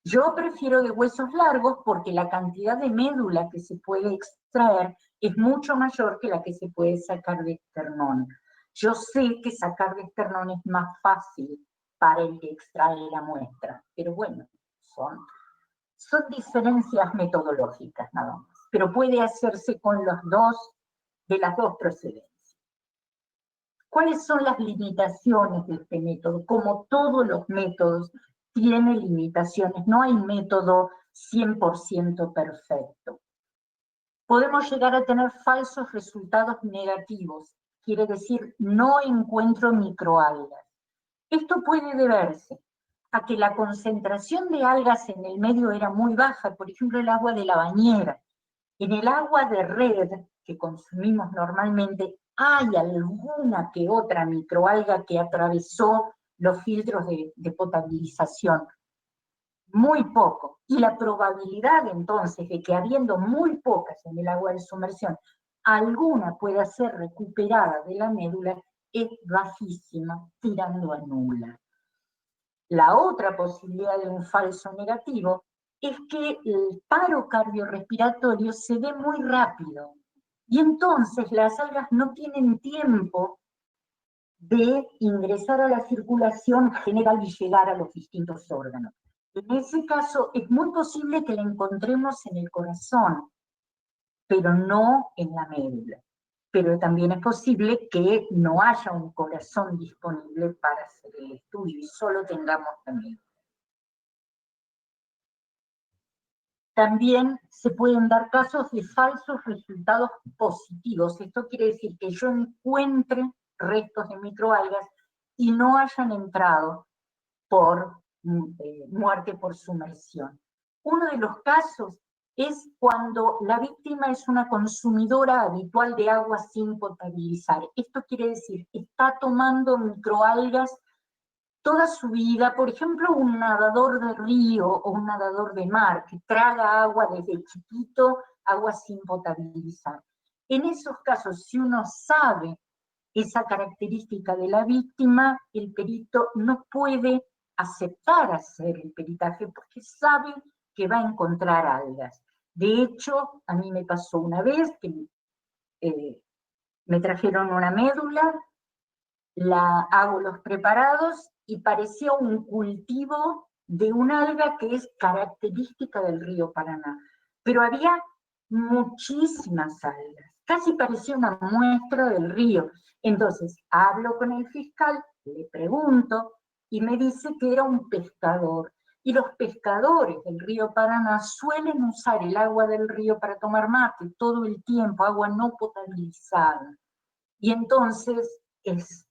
[SPEAKER 2] Yo prefiero de huesos largos porque la cantidad de médula que se puede extraer es mucho mayor que la que se puede sacar de esternón. Yo sé que sacar de esternón es más fácil para el que extrae la muestra, pero bueno, son diferencias metodológicas nada más, pero puede hacerse con los dos, de las dos procedencias. ¿Cuáles son las limitaciones de este método? Como todos los métodos, tiene limitaciones, no hay método 100% perfecto. Podemos llegar a tener falsos resultados negativos, quiere decir, no encuentro microalgas. Esto puede deberse a que la concentración de algas en el medio era muy baja, por ejemplo, el agua de la bañera. En el agua de red que consumimos normalmente, hay alguna que otra microalga que atravesó los filtros de potabilización. Muy poco. Y la probabilidad entonces de que habiendo muy pocas en el agua de sumersión, alguna pueda ser recuperada de la médula es bajísima, tirando a nula. La otra posibilidad de un falso negativo es que el paro cardiorrespiratorio se dé muy rápido y entonces las algas no tienen tiempo de ingresar a la circulación general y llegar a los distintos órganos. En ese caso es muy posible que la encontremos en el corazón, pero no en la médula. Pero también es posible que no haya un corazón disponible para hacer el estudio y solo tengamos la médula. También se pueden dar casos de falsos resultados positivos. Esto quiere decir que yo encuentre restos de microalgas y no hayan entrado por muerte por sumersión. Uno de los casos es cuando la víctima es una consumidora habitual de agua sin potabilizar. Esto quiere decir que está tomando microalgas toda su vida, por ejemplo, un nadador de río o un nadador de mar que traga agua desde chiquito, agua sin potabilizar. En esos casos, si uno sabe esa característica de la víctima, el perito no puede aceptar hacer el peritaje porque sabe que va a encontrar algas. De hecho, a mí me pasó una vez que me trajeron una médula, hago los preparados y parecía un cultivo de un alga que es característica del río Paraná. Pero había muchísimas algas, casi parecía una muestra del río. Entonces hablo con el fiscal, le pregunto y me dice que era un pescador. Y los pescadores del río Paraná suelen usar el agua del río para tomar mate todo el tiempo, agua no potabilizada. Y entonces es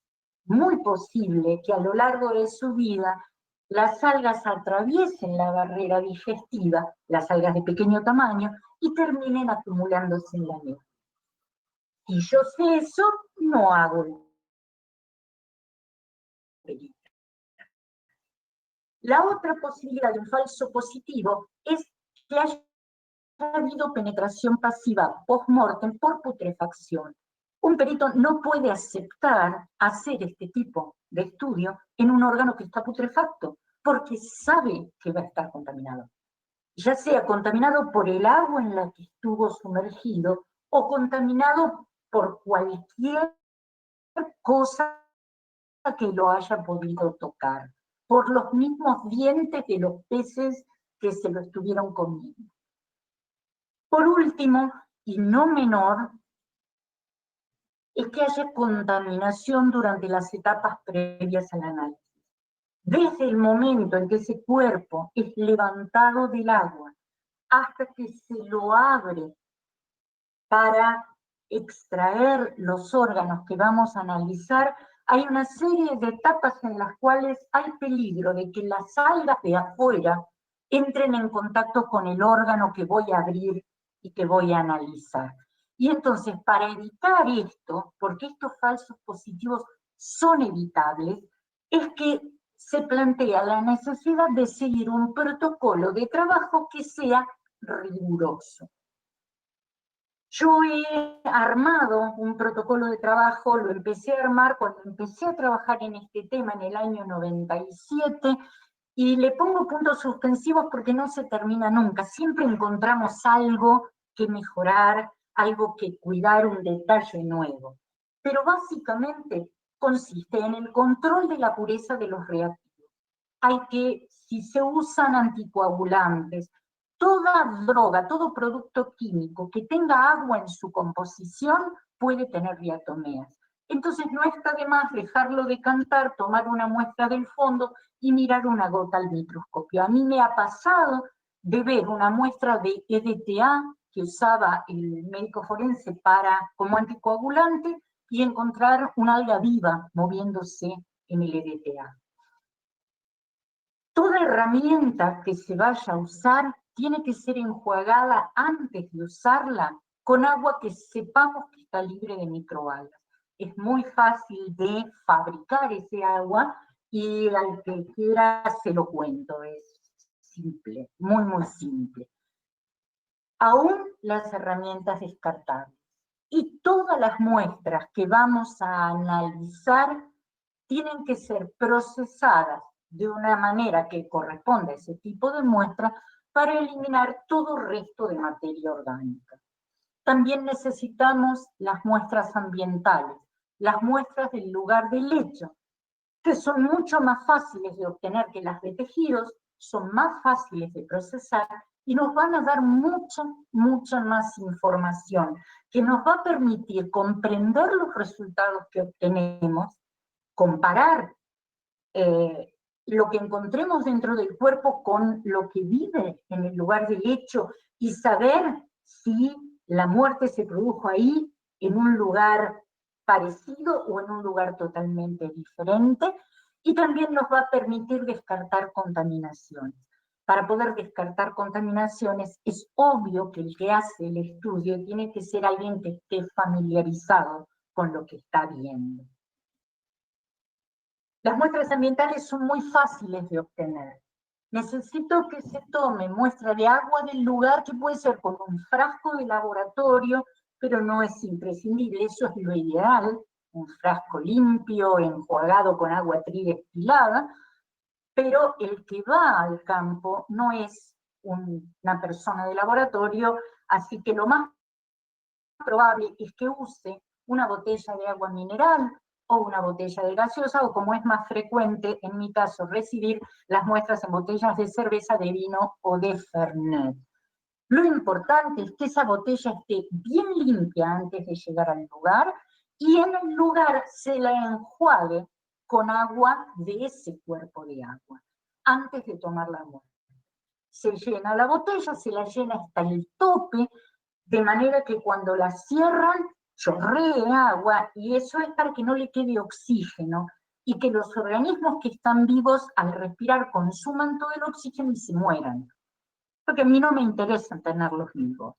[SPEAKER 2] muy posible que a lo largo de su vida las algas atraviesen la barrera digestiva, las algas de pequeño tamaño, y terminen acumulándose en la nieve. Si yo sé eso, no hago el perito. La otra posibilidad de un falso positivo es que haya habido penetración pasiva post-mortem por putrefacción. Un perito no puede aceptar hacer este tipo de estudio en un órgano que está putrefacto, porque sabe que va a estar contaminado. Ya sea contaminado por el agua en la que estuvo sumergido o contaminado por cualquier cosa que lo haya podido tocar, por los mismos dientes de los peces que se lo estuvieron comiendo. Por último, y no menor, es que haya contaminación durante las etapas previas al análisis. Desde el momento en que ese cuerpo es levantado del agua hasta que se lo abre para extraer los órganos que vamos a analizar, hay una serie de etapas en las cuales hay peligro de que las algas de afuera entren en contacto con el órgano que voy a abrir y que voy a analizar. Y entonces, para evitar esto, porque estos falsos positivos son evitables, es que se plantea la necesidad de seguir un protocolo de trabajo que sea riguroso. Yo he armado un protocolo de trabajo, lo empecé a armar cuando empecé a trabajar en este tema en el año 97, y le pongo puntos suspensivos porque no se termina nunca. Siempre encontramos algo que mejorar, algo que cuidar, un detalle nuevo. Pero básicamente consiste en el control de la pureza de los reactivos. Hay que, si se usan anticoagulantes, toda droga, todo producto químico que tenga agua en su composición puede tener diatomeas. Entonces no está de más dejarlo decantar, tomar una muestra del fondo y mirar una gota al microscopio. A mí me ha pasado de ver una muestra de EDTA que usaba el médico forense como anticoagulante y encontrar una alga viva moviéndose en el EDTA. Toda herramienta que se vaya a usar tiene que ser enjuagada antes de usarla con agua que sepamos que está libre de microalgas. Es muy fácil de fabricar ese agua y al que quiera se lo cuento, es simple, muy, muy simple. Aún las herramientas descartables. Y todas las muestras que vamos a analizar tienen que ser procesadas de una manera que corresponda a ese tipo de muestra para eliminar todo resto de materia orgánica. También necesitamos las muestras ambientales, las muestras del lugar del hecho, que son mucho más fáciles de obtener que las de tejidos, son más fáciles de procesar y nos van a dar mucha más información, que nos va a permitir comprender los resultados que obtenemos, comparar lo que encontremos dentro del cuerpo con lo que vive en el lugar del hecho y saber si la muerte se produjo ahí, en un lugar parecido o en un lugar totalmente diferente, y también nos va a permitir descartar contaminaciones. Para poder descartar contaminaciones es obvio que el que hace el estudio tiene que ser alguien que esté familiarizado con lo que está viendo. Las muestras ambientales son muy fáciles de obtener. Necesito que se tome muestra de agua del lugar, que puede ser con un frasco de laboratorio, pero no es imprescindible, eso es lo ideal. un frasco limpio, enjuagado con agua tridestilada, pero el que va al campo no es una persona de laboratorio, así que lo más probable es que use una botella de agua mineral o una botella de gaseosa, o como es más frecuente en mi caso recibir las muestras en botellas de cerveza, de vino o de Fernet. Lo importante es que esa botella esté bien limpia antes de llegar al lugar y en el lugar se la enjuague con agua de ese cuerpo de agua antes de tomar la muestra. Se llena la botella, se la llena hasta el tope, de manera que cuando la cierran chorree agua, y eso es para que no le quede oxígeno y que los organismos que están vivos al respirar consuman todo el oxígeno y se mueran. Porque a mí no me interesa tenerlos vivos.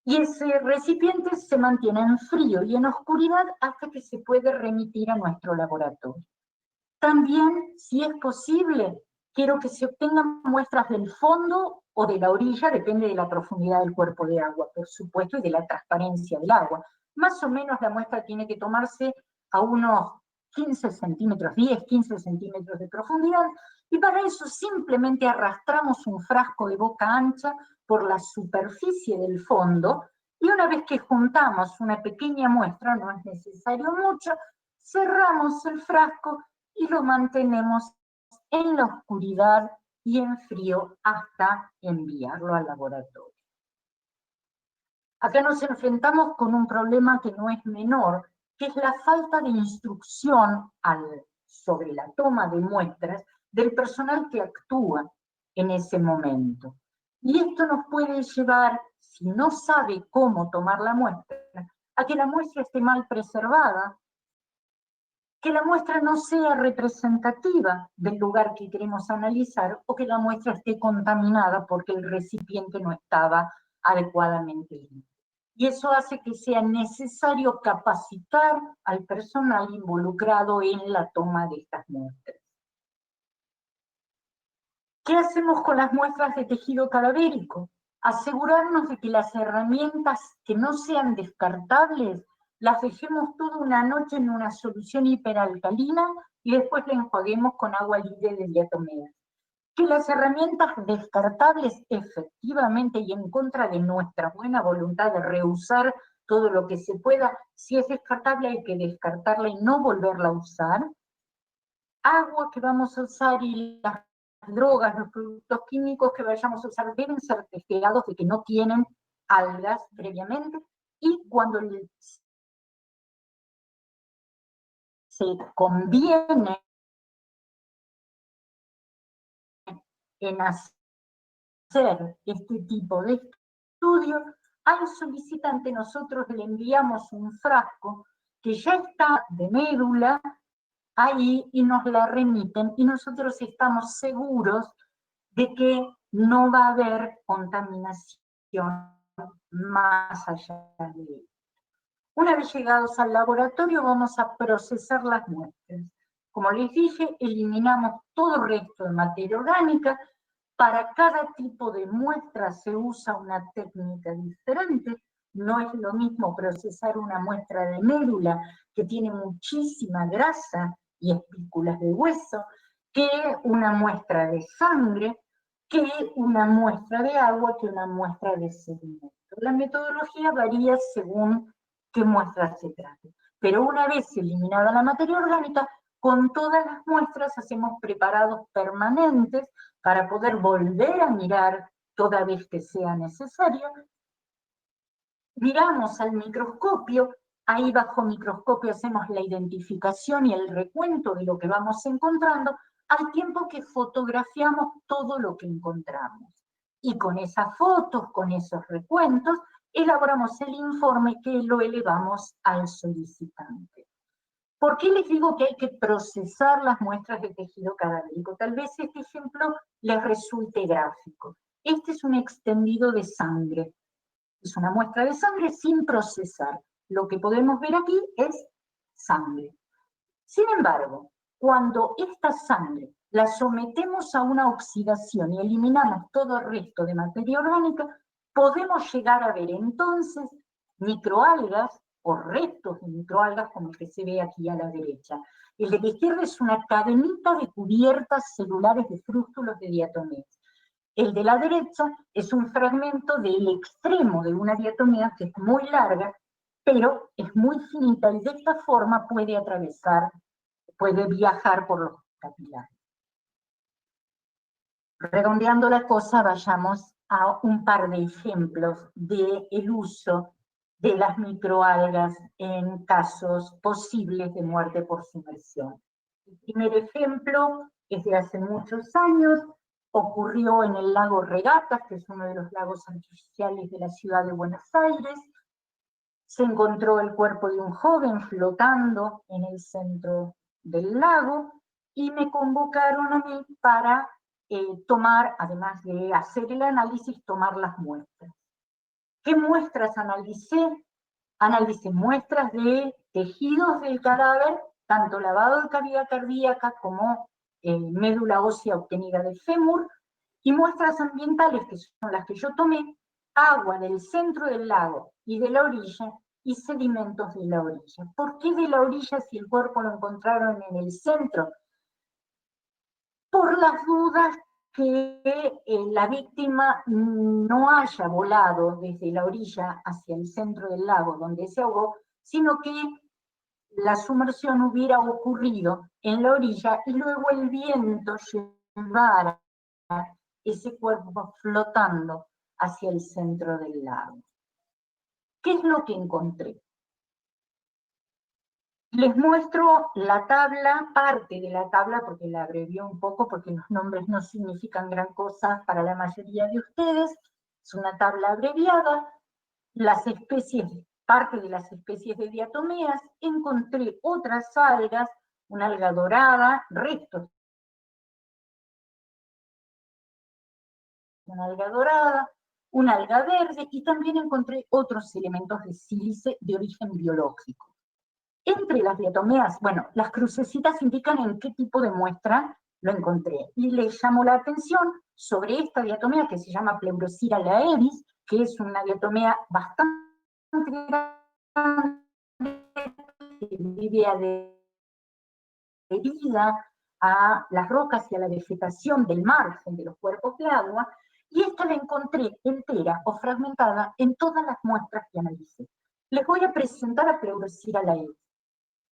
[SPEAKER 2] Y ese recipiente se mantiene en frío y en oscuridad hasta que se puede remitir a nuestro laboratorio. También, si es posible, quiero que se obtengan muestras del fondo o de la orilla, depende de la profundidad del cuerpo de agua, por supuesto, y de la transparencia del agua. Más o menos la muestra tiene que tomarse a unos 15 centímetros, 10, 15 centímetros de profundidad, y para eso simplemente arrastramos un frasco de boca ancha por la superficie del fondo, y una vez que juntamos una pequeña muestra, no es necesario mucho, cerramos el frasco y lo mantenemos en la oscuridad y en frío hasta enviarlo al laboratorio. Acá nos enfrentamos con un problema que no es menor, que es la falta de instrucción sobre la toma de muestras del personal que actúa en ese momento. Y esto nos puede llevar, si no sabe cómo tomar la muestra, a que la muestra esté mal preservada, que la muestra no sea representativa del lugar que queremos analizar, o que la muestra esté contaminada porque el recipiente no estaba adecuadamente limpio. Y eso hace que sea necesario capacitar al personal involucrado en la toma de estas muestras. ¿Qué hacemos con las muestras de tejido cadavérico? Asegurarnos de que las herramientas que no sean descartables las dejemos toda una noche en una solución hiperalcalina y después la enjuaguemos con agua libre de diatomeas. Que las herramientas descartables, efectivamente, y en contra de nuestra buena voluntad de rehusar todo lo que se pueda, si es descartable hay que descartarla y no volverla a usar. Agua que vamos a usar y las drogas, los productos químicos que vayamos a usar deben ser testeados de que no tienen algas previamente, y cuando se conviene en hacer este tipo de estudio, al solicitante nosotros le enviamos un frasco que ya está de médula ahí y nos la remiten, y nosotros estamos seguros de que no va a haber contaminación más allá de esto. Una vez llegados al laboratorio vamos a procesar las muestras. Como les dije, eliminamos todo resto de materia orgánica. Para cada tipo de muestra se usa una técnica diferente. No es lo mismo procesar una muestra de médula, que tiene muchísima grasa y espículas de hueso, que una muestra de sangre, que una muestra de agua, que una muestra de sedimento. La metodología varía según qué muestra se trate. Pero una vez eliminada la materia orgánica, con todas las muestras hacemos preparados permanentes para poder volver a mirar toda vez que sea necesario. Miramos al microscopio, ahí bajo microscopio hacemos la identificación y el recuento de lo que vamos encontrando, al tiempo que fotografiamos todo lo que encontramos. Y con esas fotos, con esos recuentos, elaboramos el informe que lo elevamos al solicitante. ¿Por qué les digo que hay que procesar las muestras de tejido cadavérico? Tal vez este ejemplo les resulte gráfico. Este es un extendido de sangre. Es una muestra de sangre sin procesar. Lo que podemos ver aquí es sangre. Sin embargo, cuando esta sangre la sometemos a una oxidación y eliminamos todo el resto de materia orgánica, podemos llegar a ver entonces microalgas o restos de microalgas como el que se ve aquí a la derecha. El de la izquierda es una cadenita de cubiertas celulares de frústulos de diatomeas. El de la derecha es un fragmento del extremo de una diatomea que es muy larga, pero es muy finita y de esta forma puede atravesar, puede viajar por los capilares. Redondeando la cosa, vayamos a un par de ejemplos del uso de las microalgas en casos posibles de muerte por sumersión. El primer ejemplo es de hace muchos años, ocurrió en el lago Regatas, que es uno de los lagos artificiales de la ciudad de Buenos Aires. Se encontró el cuerpo de un joven flotando en el centro del lago y me convocaron a mí para tomar, además de hacer el análisis, tomar las muestras. ¿Qué muestras analicé? Analicé muestras de tejidos del cadáver, tanto lavado de cavidad cardíaca como médula ósea obtenida del fémur, y muestras ambientales, que son las que yo tomé, agua del centro del lago y de la orilla, y sedimentos de la orilla. ¿Por qué de la orilla si el cuerpo lo encontraron en el centro? Por las dudas que la víctima no haya volado desde la orilla hacia el centro del lago donde se ahogó, sino que la sumersión hubiera ocurrido en la orilla y luego el viento llevara ese cuerpo flotando hacia el centro del lago. ¿Qué es lo que encontré? Les muestro la tabla, parte de la tabla, porque la abrevié un poco, porque los nombres no significan gran cosa para la mayoría de ustedes. Es una tabla abreviada. Las especies, parte de las especies de diatomeas, encontré otras algas, una alga dorada, restos, una alga dorada, una alga verde, y también encontré otros elementos de sílice de origen biológico. Entre las diatomeas, bueno, las crucecitas indican en qué tipo de muestra lo encontré. Y les llamó la atención sobre esta diatomea que se llama Pleurocyra laevis, que es una diatomea bastante grande, que vive adherida a las rocas y a la vegetación del margen de los cuerpos de agua, y esta la encontré entera o fragmentada en todas las muestras que analicé. Les voy a presentar a Pleurocyra laevis.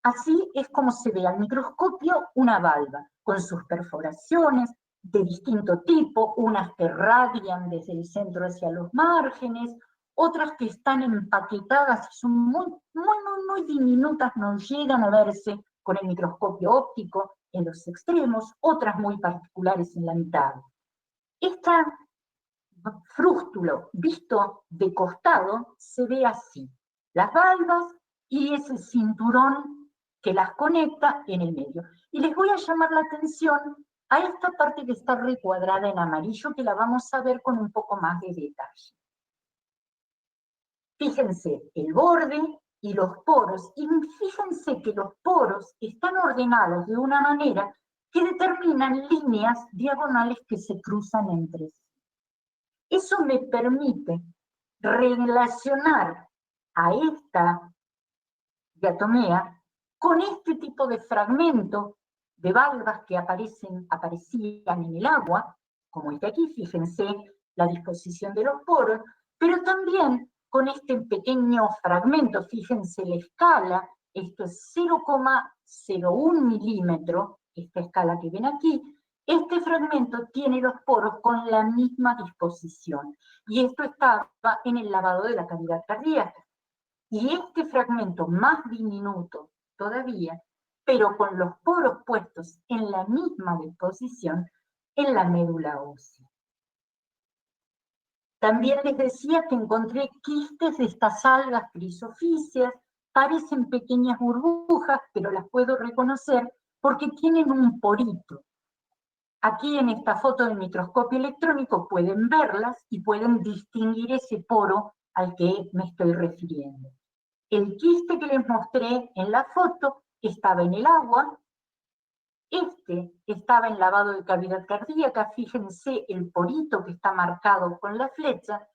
[SPEAKER 2] Así es como se ve al microscopio una valva, con sus perforaciones de distinto tipo, unas que radian desde el centro hacia los márgenes, otras que están empaquetadas, son muy diminutas, no llegan a verse con el microscopio óptico en los extremos, otras muy particulares en la mitad. Este frústulo visto de costado se ve así, las valvas y ese cinturón que las conecta en el medio. Y les voy a llamar la atención a esta parte que está recuadrada en amarillo, que la vamos a ver con un poco más de detalle. Fíjense el borde y los poros, y fíjense que los poros están ordenados de una manera que determinan líneas diagonales que se cruzan entre sí. Eso me permite relacionar a esta diatomea con este tipo de fragmento de valvas que aparecían en el agua, como este aquí, fíjense la disposición de los poros, pero también con este pequeño fragmento, fíjense la escala, esto es 0,01 milímetro, esta escala que ven aquí, este fragmento tiene los poros con la misma disposición, y esto estaba en el lavado de la cavidad cardíaca. Y este fragmento más diminuto todavía, pero con los poros puestos en la misma disposición en la médula ósea. También les decía que encontré quistes de estas algas crisofíceas, parecen pequeñas burbujas, pero las puedo reconocer porque tienen un porito. Aquí en esta foto del microscopio electrónico pueden verlas y pueden distinguir ese poro al que me estoy refiriendo. El quiste que les mostré en la foto estaba en el agua, este estaba en lavado de cavidad cardíaca, fíjense el porito que está marcado con la flecha,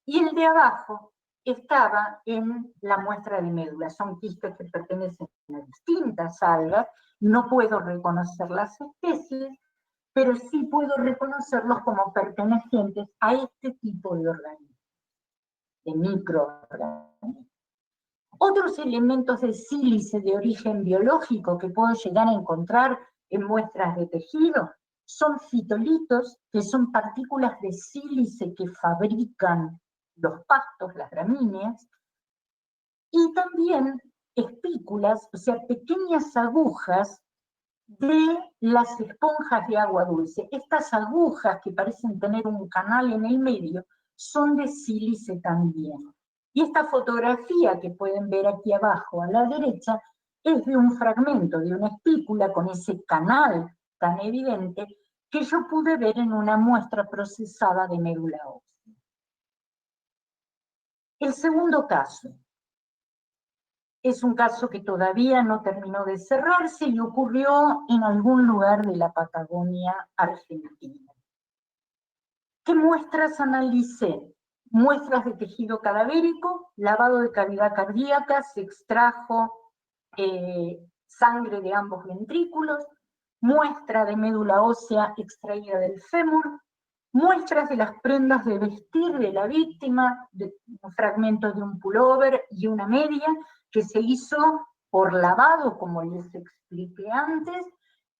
[SPEAKER 2] y el de abajo estaba en la muestra de médula. Son quistes que pertenecen a distintas algas, no puedo reconocer las especies, pero sí puedo reconocerlos como pertenecientes a este tipo de organismos, de microorganismos. Otros elementos de sílice de origen biológico que puedo llegar a encontrar en muestras de tejido son fitolitos, que son partículas de sílice que fabrican los pastos, las gramíneas, y también espículas, o sea, pequeñas agujas de las esponjas de agua dulce. Estas agujas que parecen tener un canal en el medio son de sílice también. Y esta fotografía que pueden ver aquí abajo a la derecha es de un fragmento de una espícula con ese canal tan evidente que yo pude ver en una muestra procesada de médula ósea. El segundo caso es un caso que todavía no terminó de cerrarse y ocurrió en algún lugar de la Patagonia argentina. ¿Qué muestras analicé? Muestras de tejido cadavérico, lavado de cavidad cardíaca, se extrajo sangre de ambos ventrículos, muestra de médula ósea extraída del fémur, muestras de las prendas de vestir de la víctima, un fragmento de un pullover y una media, que se hizo por lavado, como les expliqué antes,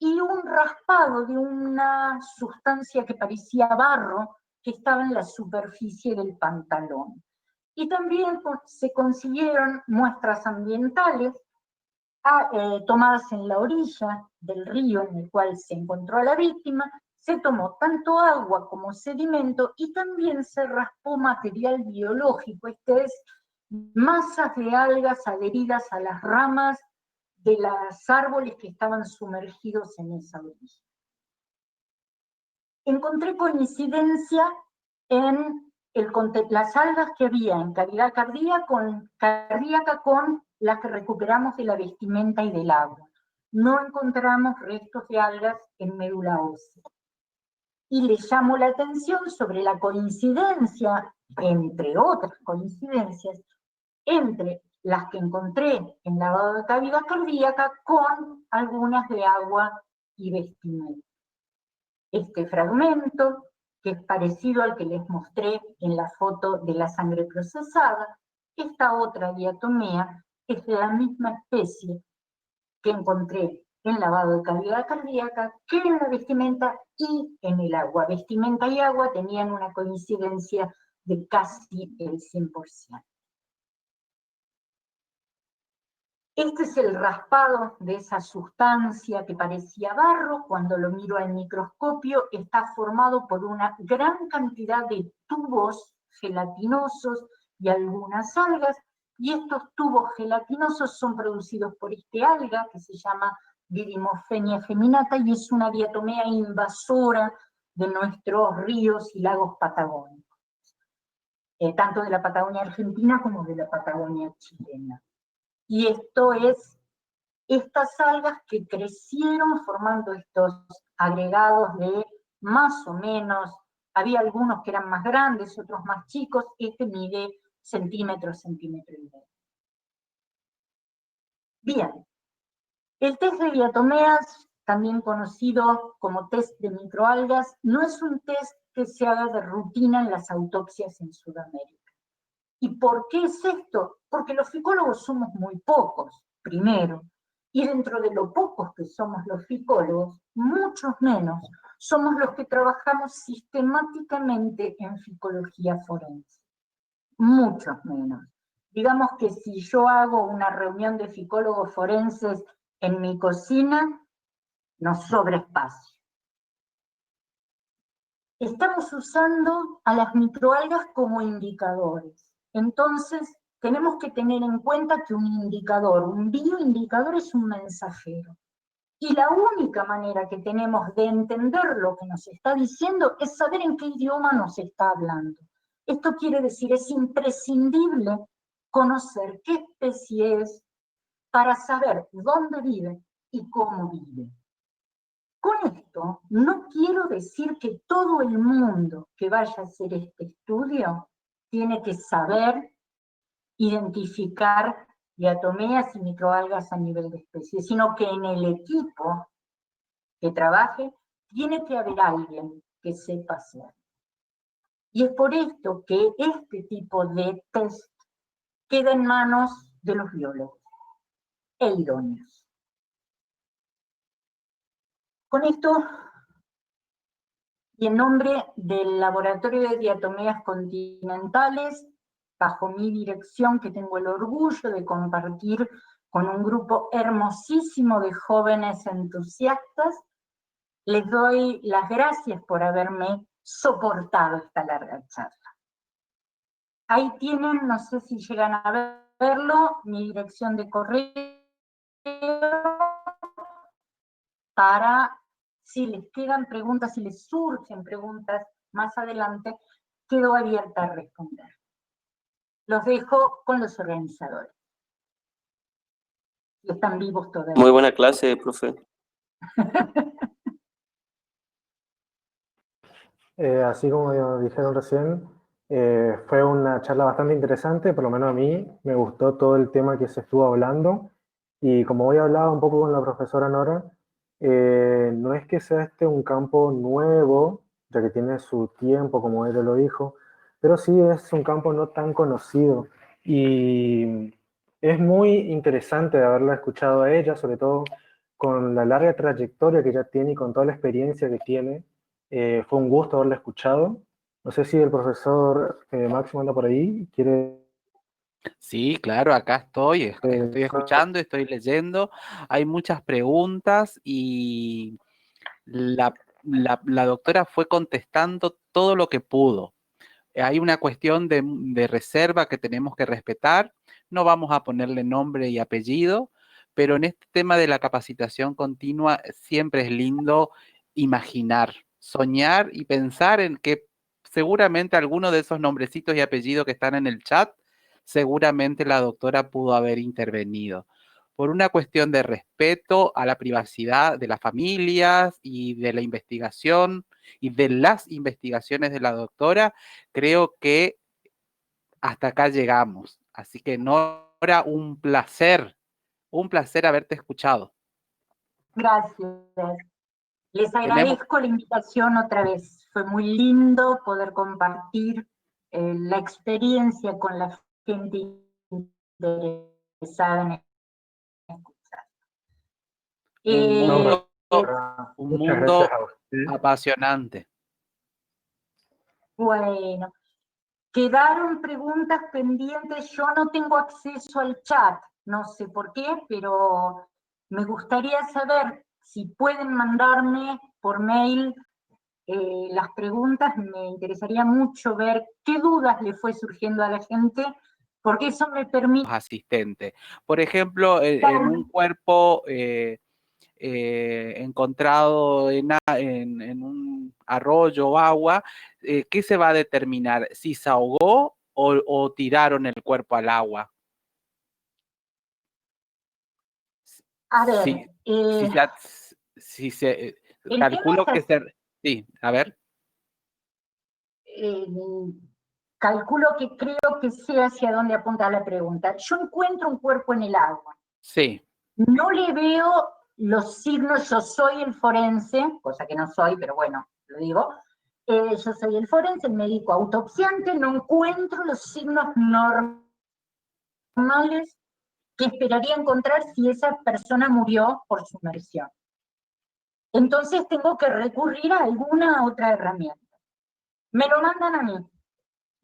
[SPEAKER 2] y un raspado de una sustancia que parecía barro, que estaba en la superficie del pantalón. Y también se consiguieron muestras ambientales tomadas en la orilla del río en el cual se encontró a la víctima. Se tomó tanto agua como sedimento y también se raspó material biológico, este es masas de algas adheridas a las ramas de los árboles que estaban sumergidos en esa orilla. Encontré coincidencia en las algas que había en cavidad cardíaca con las que recuperamos de la vestimenta y del agua. No encontramos restos de algas en médula ósea. Y le llamo la atención sobre la coincidencia, entre otras coincidencias, entre las que encontré en lavado de cavidad cardíaca con algunas de agua y vestimenta. Este fragmento, que es parecido al que les mostré en la foto de la sangre procesada, esta otra diatomea es de la misma especie que encontré en lavado de cavidad cardíaca, que en la vestimenta y en el agua. Vestimenta y agua tenían una coincidencia de casi el 100%. Este es el raspado de esa sustancia que parecía barro. Cuando lo miro al microscopio, está formado por una gran cantidad de tubos gelatinosos y algunas algas, y estos tubos gelatinosos son producidos por este alga que se llama Didymosphenia geminata y es una diatomea invasora de nuestros ríos y lagos patagónicos, tanto de la Patagonia argentina como de la Patagonia chilena. Y esto es estas algas que crecieron formando estos agregados de más o menos, había algunos que eran más grandes, otros más chicos, este mide centímetro, centímetro y medio. Bien, el test de diatomeas, también conocido como test de microalgas, no es un test que se haga de rutina en las autopsias en Sudamérica. ¿Y por qué es esto? Porque los ficólogos somos muy pocos, primero, y dentro de lo pocos que somos los ficólogos, muchos menos somos los que trabajamos sistemáticamente en ficología forense. Muchos menos. Digamos que si yo hago una reunión de ficólogos forenses en mi cocina, nos sobra espacio. Estamos usando a las microalgas como indicadores. Entonces, tenemos que tener en cuenta que un indicador, un bioindicador es un mensajero. Y la única manera que tenemos de entender lo que nos está diciendo es saber en qué idioma nos está hablando. Esto quiere decir, es imprescindible conocer qué especie es para saber dónde vive y cómo vive. Con esto, no quiero decir que todo el mundo que vaya a hacer este estudio tiene que saber identificar diatomeas y microalgas a nivel de especie, sino que en el equipo que trabaje tiene que haber alguien que sepa hacer. Y es por esto que este tipo de test queda en manos de los biólogos e idóneos. Con esto, y en nombre del Laboratorio de Diatomeas Continentales, bajo mi dirección, que tengo el orgullo de compartir con un grupo hermosísimo de jóvenes entusiastas, les doy las gracias por haberme soportado esta larga charla. Ahí tienen, no sé si llegan a verlo, mi dirección de correo para, si les quedan preguntas, si les surgen preguntas más adelante, quedo abierta a responder. Los dejo con los organizadores. Y están vivos todavía.
[SPEAKER 6] Muy buena clase, profe.
[SPEAKER 3] Así como dijeron recién, fue una charla bastante interesante, por lo menos a mí me gustó todo el tema que se estuvo hablando, y como hoy hablaba un poco con la profesora Nora, no es que sea este un campo nuevo, ya que tiene su tiempo, como ella lo dijo, pero sí es un campo no tan conocido, y es muy interesante de haberla escuchado a ella, sobre todo con la larga trayectoria que ella tiene y con toda la experiencia que tiene. Fue un gusto haberla escuchado. No sé si el profesor Máximo anda por ahí, quiere...
[SPEAKER 1] Sí, claro, acá estoy escuchando, estoy leyendo, hay muchas preguntas y la doctora fue contestando todo lo que pudo. Hay una cuestión de reserva que tenemos que respetar, no vamos a ponerle nombre y apellido, pero en este tema de la capacitación continua siempre es lindo imaginar, soñar y pensar en que seguramente alguno de esos nombrecitos y apellidos que están en el chat, seguramente la doctora pudo haber intervenido. Por una cuestión de respeto a la privacidad de las familias y de la investigación y de las investigaciones de la doctora, creo que hasta acá llegamos. Así que Nora, un placer haberte escuchado.
[SPEAKER 2] Gracias. Les
[SPEAKER 1] Tenemos,
[SPEAKER 2] agradezco la invitación otra vez. Fue muy lindo poder compartir la experiencia con la gente interesada en escuchar.
[SPEAKER 1] un
[SPEAKER 3] Muchas
[SPEAKER 1] mundo
[SPEAKER 3] gracias a usted.
[SPEAKER 1] apasionante.
[SPEAKER 2] Bueno, quedaron preguntas pendientes. Yo no tengo acceso al chat, no sé por qué, pero me gustaría saber si pueden mandarme por mail las preguntas. Me interesaría mucho ver qué dudas le fue surgiendo a la gente, porque eso me permite...
[SPEAKER 1] Asistente. Por ejemplo, en un cuerpo encontrado en un arroyo o agua, ¿qué se va a determinar? ¿Si se ahogó o tiraron el cuerpo al agua?
[SPEAKER 2] A ver,
[SPEAKER 1] Si se
[SPEAKER 2] el
[SPEAKER 1] calculo
[SPEAKER 2] tema
[SPEAKER 1] que
[SPEAKER 2] es
[SPEAKER 1] se... Sí, a ver.
[SPEAKER 2] calculo que creo que sé hacia dónde apunta la pregunta. Yo encuentro un cuerpo en el agua.
[SPEAKER 1] Sí.
[SPEAKER 2] No le veo los signos, yo soy el forense, cosa que no soy, pero bueno, lo digo. Yo soy el forense, el médico autopsiante, no encuentro los signos normales que esperaría encontrar si esa persona murió por sumersión. Entonces tengo que recurrir a alguna otra herramienta. Me lo mandan a mí.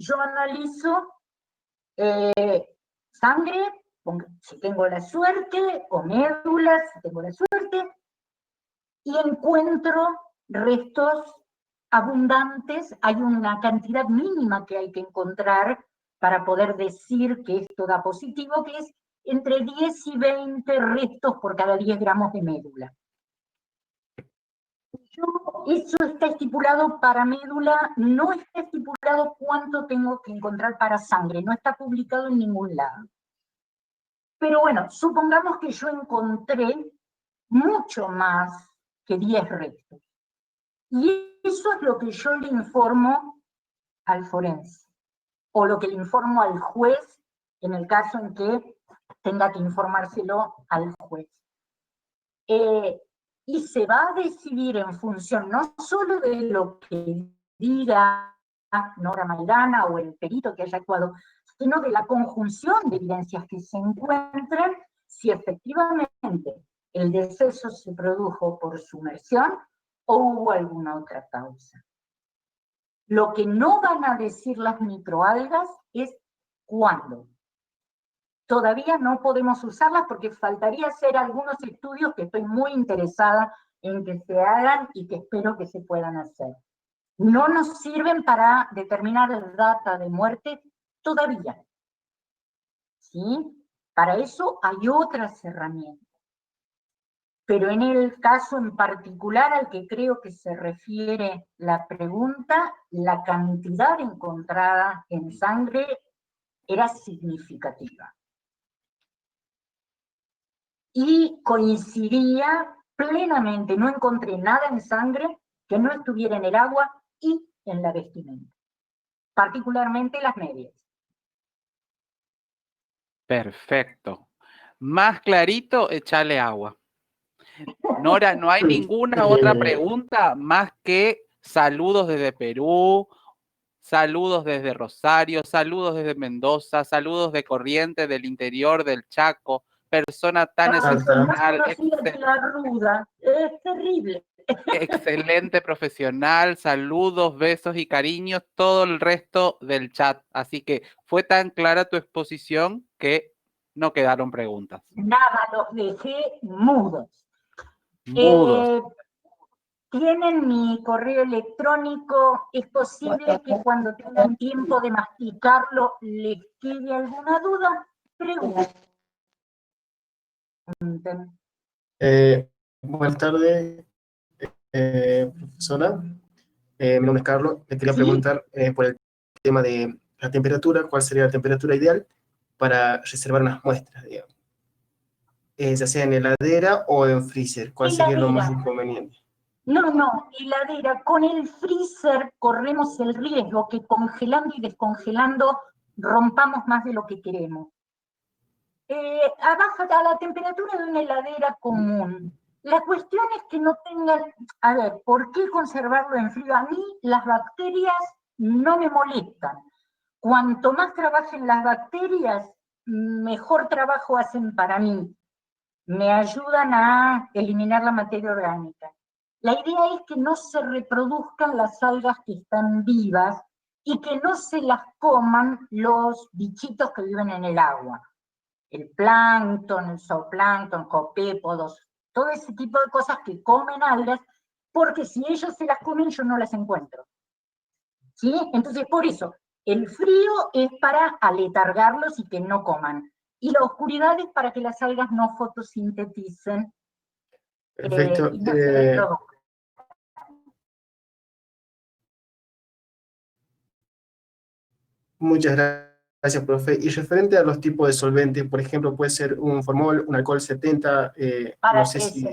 [SPEAKER 2] Yo analizo sangre, si tengo la suerte, o médulas, si tengo la suerte, y encuentro restos abundantes. Hay una cantidad mínima que hay que encontrar para poder decir que esto da positivo, que es entre 10 y 20 restos por cada 10 gramos de médula. Eso está estipulado para médula, no está estipulado cuánto tengo que encontrar para sangre, no está publicado en ningún lado. Pero bueno, supongamos que yo encontré mucho más que 10 restos. Y eso es lo que yo le informo al forense, o lo que le informo al juez en el caso en que tenga que informárselo al juez. Y se va a decidir en función no solo de lo que diga Nora Maidana o el perito que haya actuado, sino de la conjunción de evidencias que se encuentren, si efectivamente el deceso se produjo por sumersión o hubo alguna otra causa. Lo que no van a decir las microalgas es cuándo. Todavía no podemos usarlas porque faltaría hacer algunos estudios que estoy muy interesada en que se hagan y que espero que se puedan hacer. No nos sirven para determinar la data de muerte todavía. ¿Sí? Para eso hay otras herramientas. Pero en el caso en particular al que creo que se refiere la pregunta, la cantidad encontrada en sangre era significativa. Y coincidía plenamente, no encontré nada en sangre que no estuviera en el agua y en la vestimenta, particularmente las medias.
[SPEAKER 1] Perfecto. Más clarito, echarle agua. Nora, no hay ninguna otra pregunta más que saludos desde Perú, saludos desde Rosario, saludos desde Mendoza, saludos de Corrientes, del interior del Chaco, persona tan excepcional,
[SPEAKER 2] La ruda, es terrible.
[SPEAKER 1] excelente profesional, saludos, besos y cariños, todo el resto del chat. Así que fue tan clara tu exposición que no quedaron preguntas.
[SPEAKER 2] Nada, los dejé mudos.
[SPEAKER 1] Mudos.
[SPEAKER 2] Tienen mi correo electrónico, es posible que cuando tengan tiempo de masticarlo les quede alguna duda, pregunten.
[SPEAKER 6] Buenas tardes, profesora. Mi nombre es Carlos. Le quería preguntar por el tema de la temperatura, ¿cuál sería la temperatura ideal para reservar unas muestras, digamos? Ya sea en heladera o en freezer, ¿cuál sería lo más inconveniente?
[SPEAKER 2] No, heladera. Con el freezer corremos el riesgo que congelando y descongelando rompamos más de lo que queremos. A la temperatura de una heladera común. La cuestión es que no tengan, a ver, ¿por qué conservarlo en frío? A mí las bacterias no me molestan. Cuanto más trabajen las bacterias, mejor trabajo hacen para mí. Me ayudan a eliminar la materia orgánica. La idea es que no se reproduzcan las algas que están vivas y que no se las coman los bichitos que viven en el agua. El plancton, el zooplancton, copépodos, todo ese tipo de cosas que comen algas, porque si ellos se las comen yo no las encuentro. ¿Sí? Entonces por eso, el frío es para aletargarlos y que no coman. Y la oscuridad es para que las algas no fotosinteticen.
[SPEAKER 6] Perfecto.
[SPEAKER 2] Y no se reproduzcan.
[SPEAKER 6] Muchas gracias, profe. Y referente a los tipos de solventes, por ejemplo, puede ser un formol, un alcohol 70,
[SPEAKER 2] Para
[SPEAKER 6] no sé si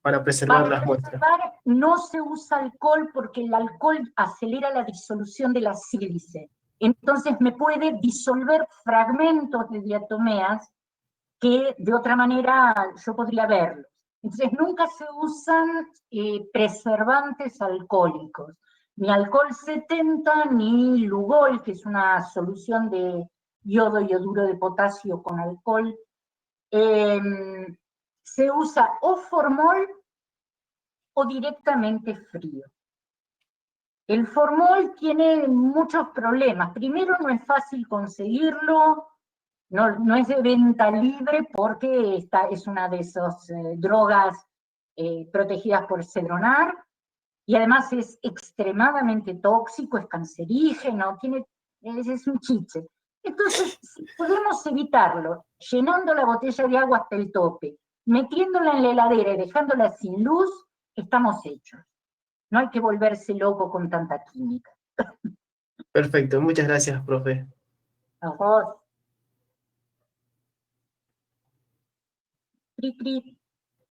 [SPEAKER 6] para preservar las muestras.
[SPEAKER 2] No se usa alcohol porque el alcohol acelera la disolución de la sílice. Entonces me puede disolver fragmentos de diatomeas que de otra manera yo podría verlos. Entonces nunca se usan preservantes alcohólicos, ni alcohol 70 ni Lugol, que es una solución de yodo y yoduro de potasio con alcohol. Se usa o formol o directamente frío. El formol tiene muchos problemas. Primero, no es fácil conseguirlo, no es de venta libre porque es una de esas drogas protegidas por Cedronar, y además es extremadamente tóxico, es cancerígeno, es un chiche. Entonces, si podemos evitarlo, llenando la botella de agua hasta el tope, metiéndola en la heladera y dejándola sin luz, estamos hechos. No hay que volverse loco con tanta química.
[SPEAKER 6] Perfecto, muchas gracias, profe.
[SPEAKER 2] A vos. Cri, cri.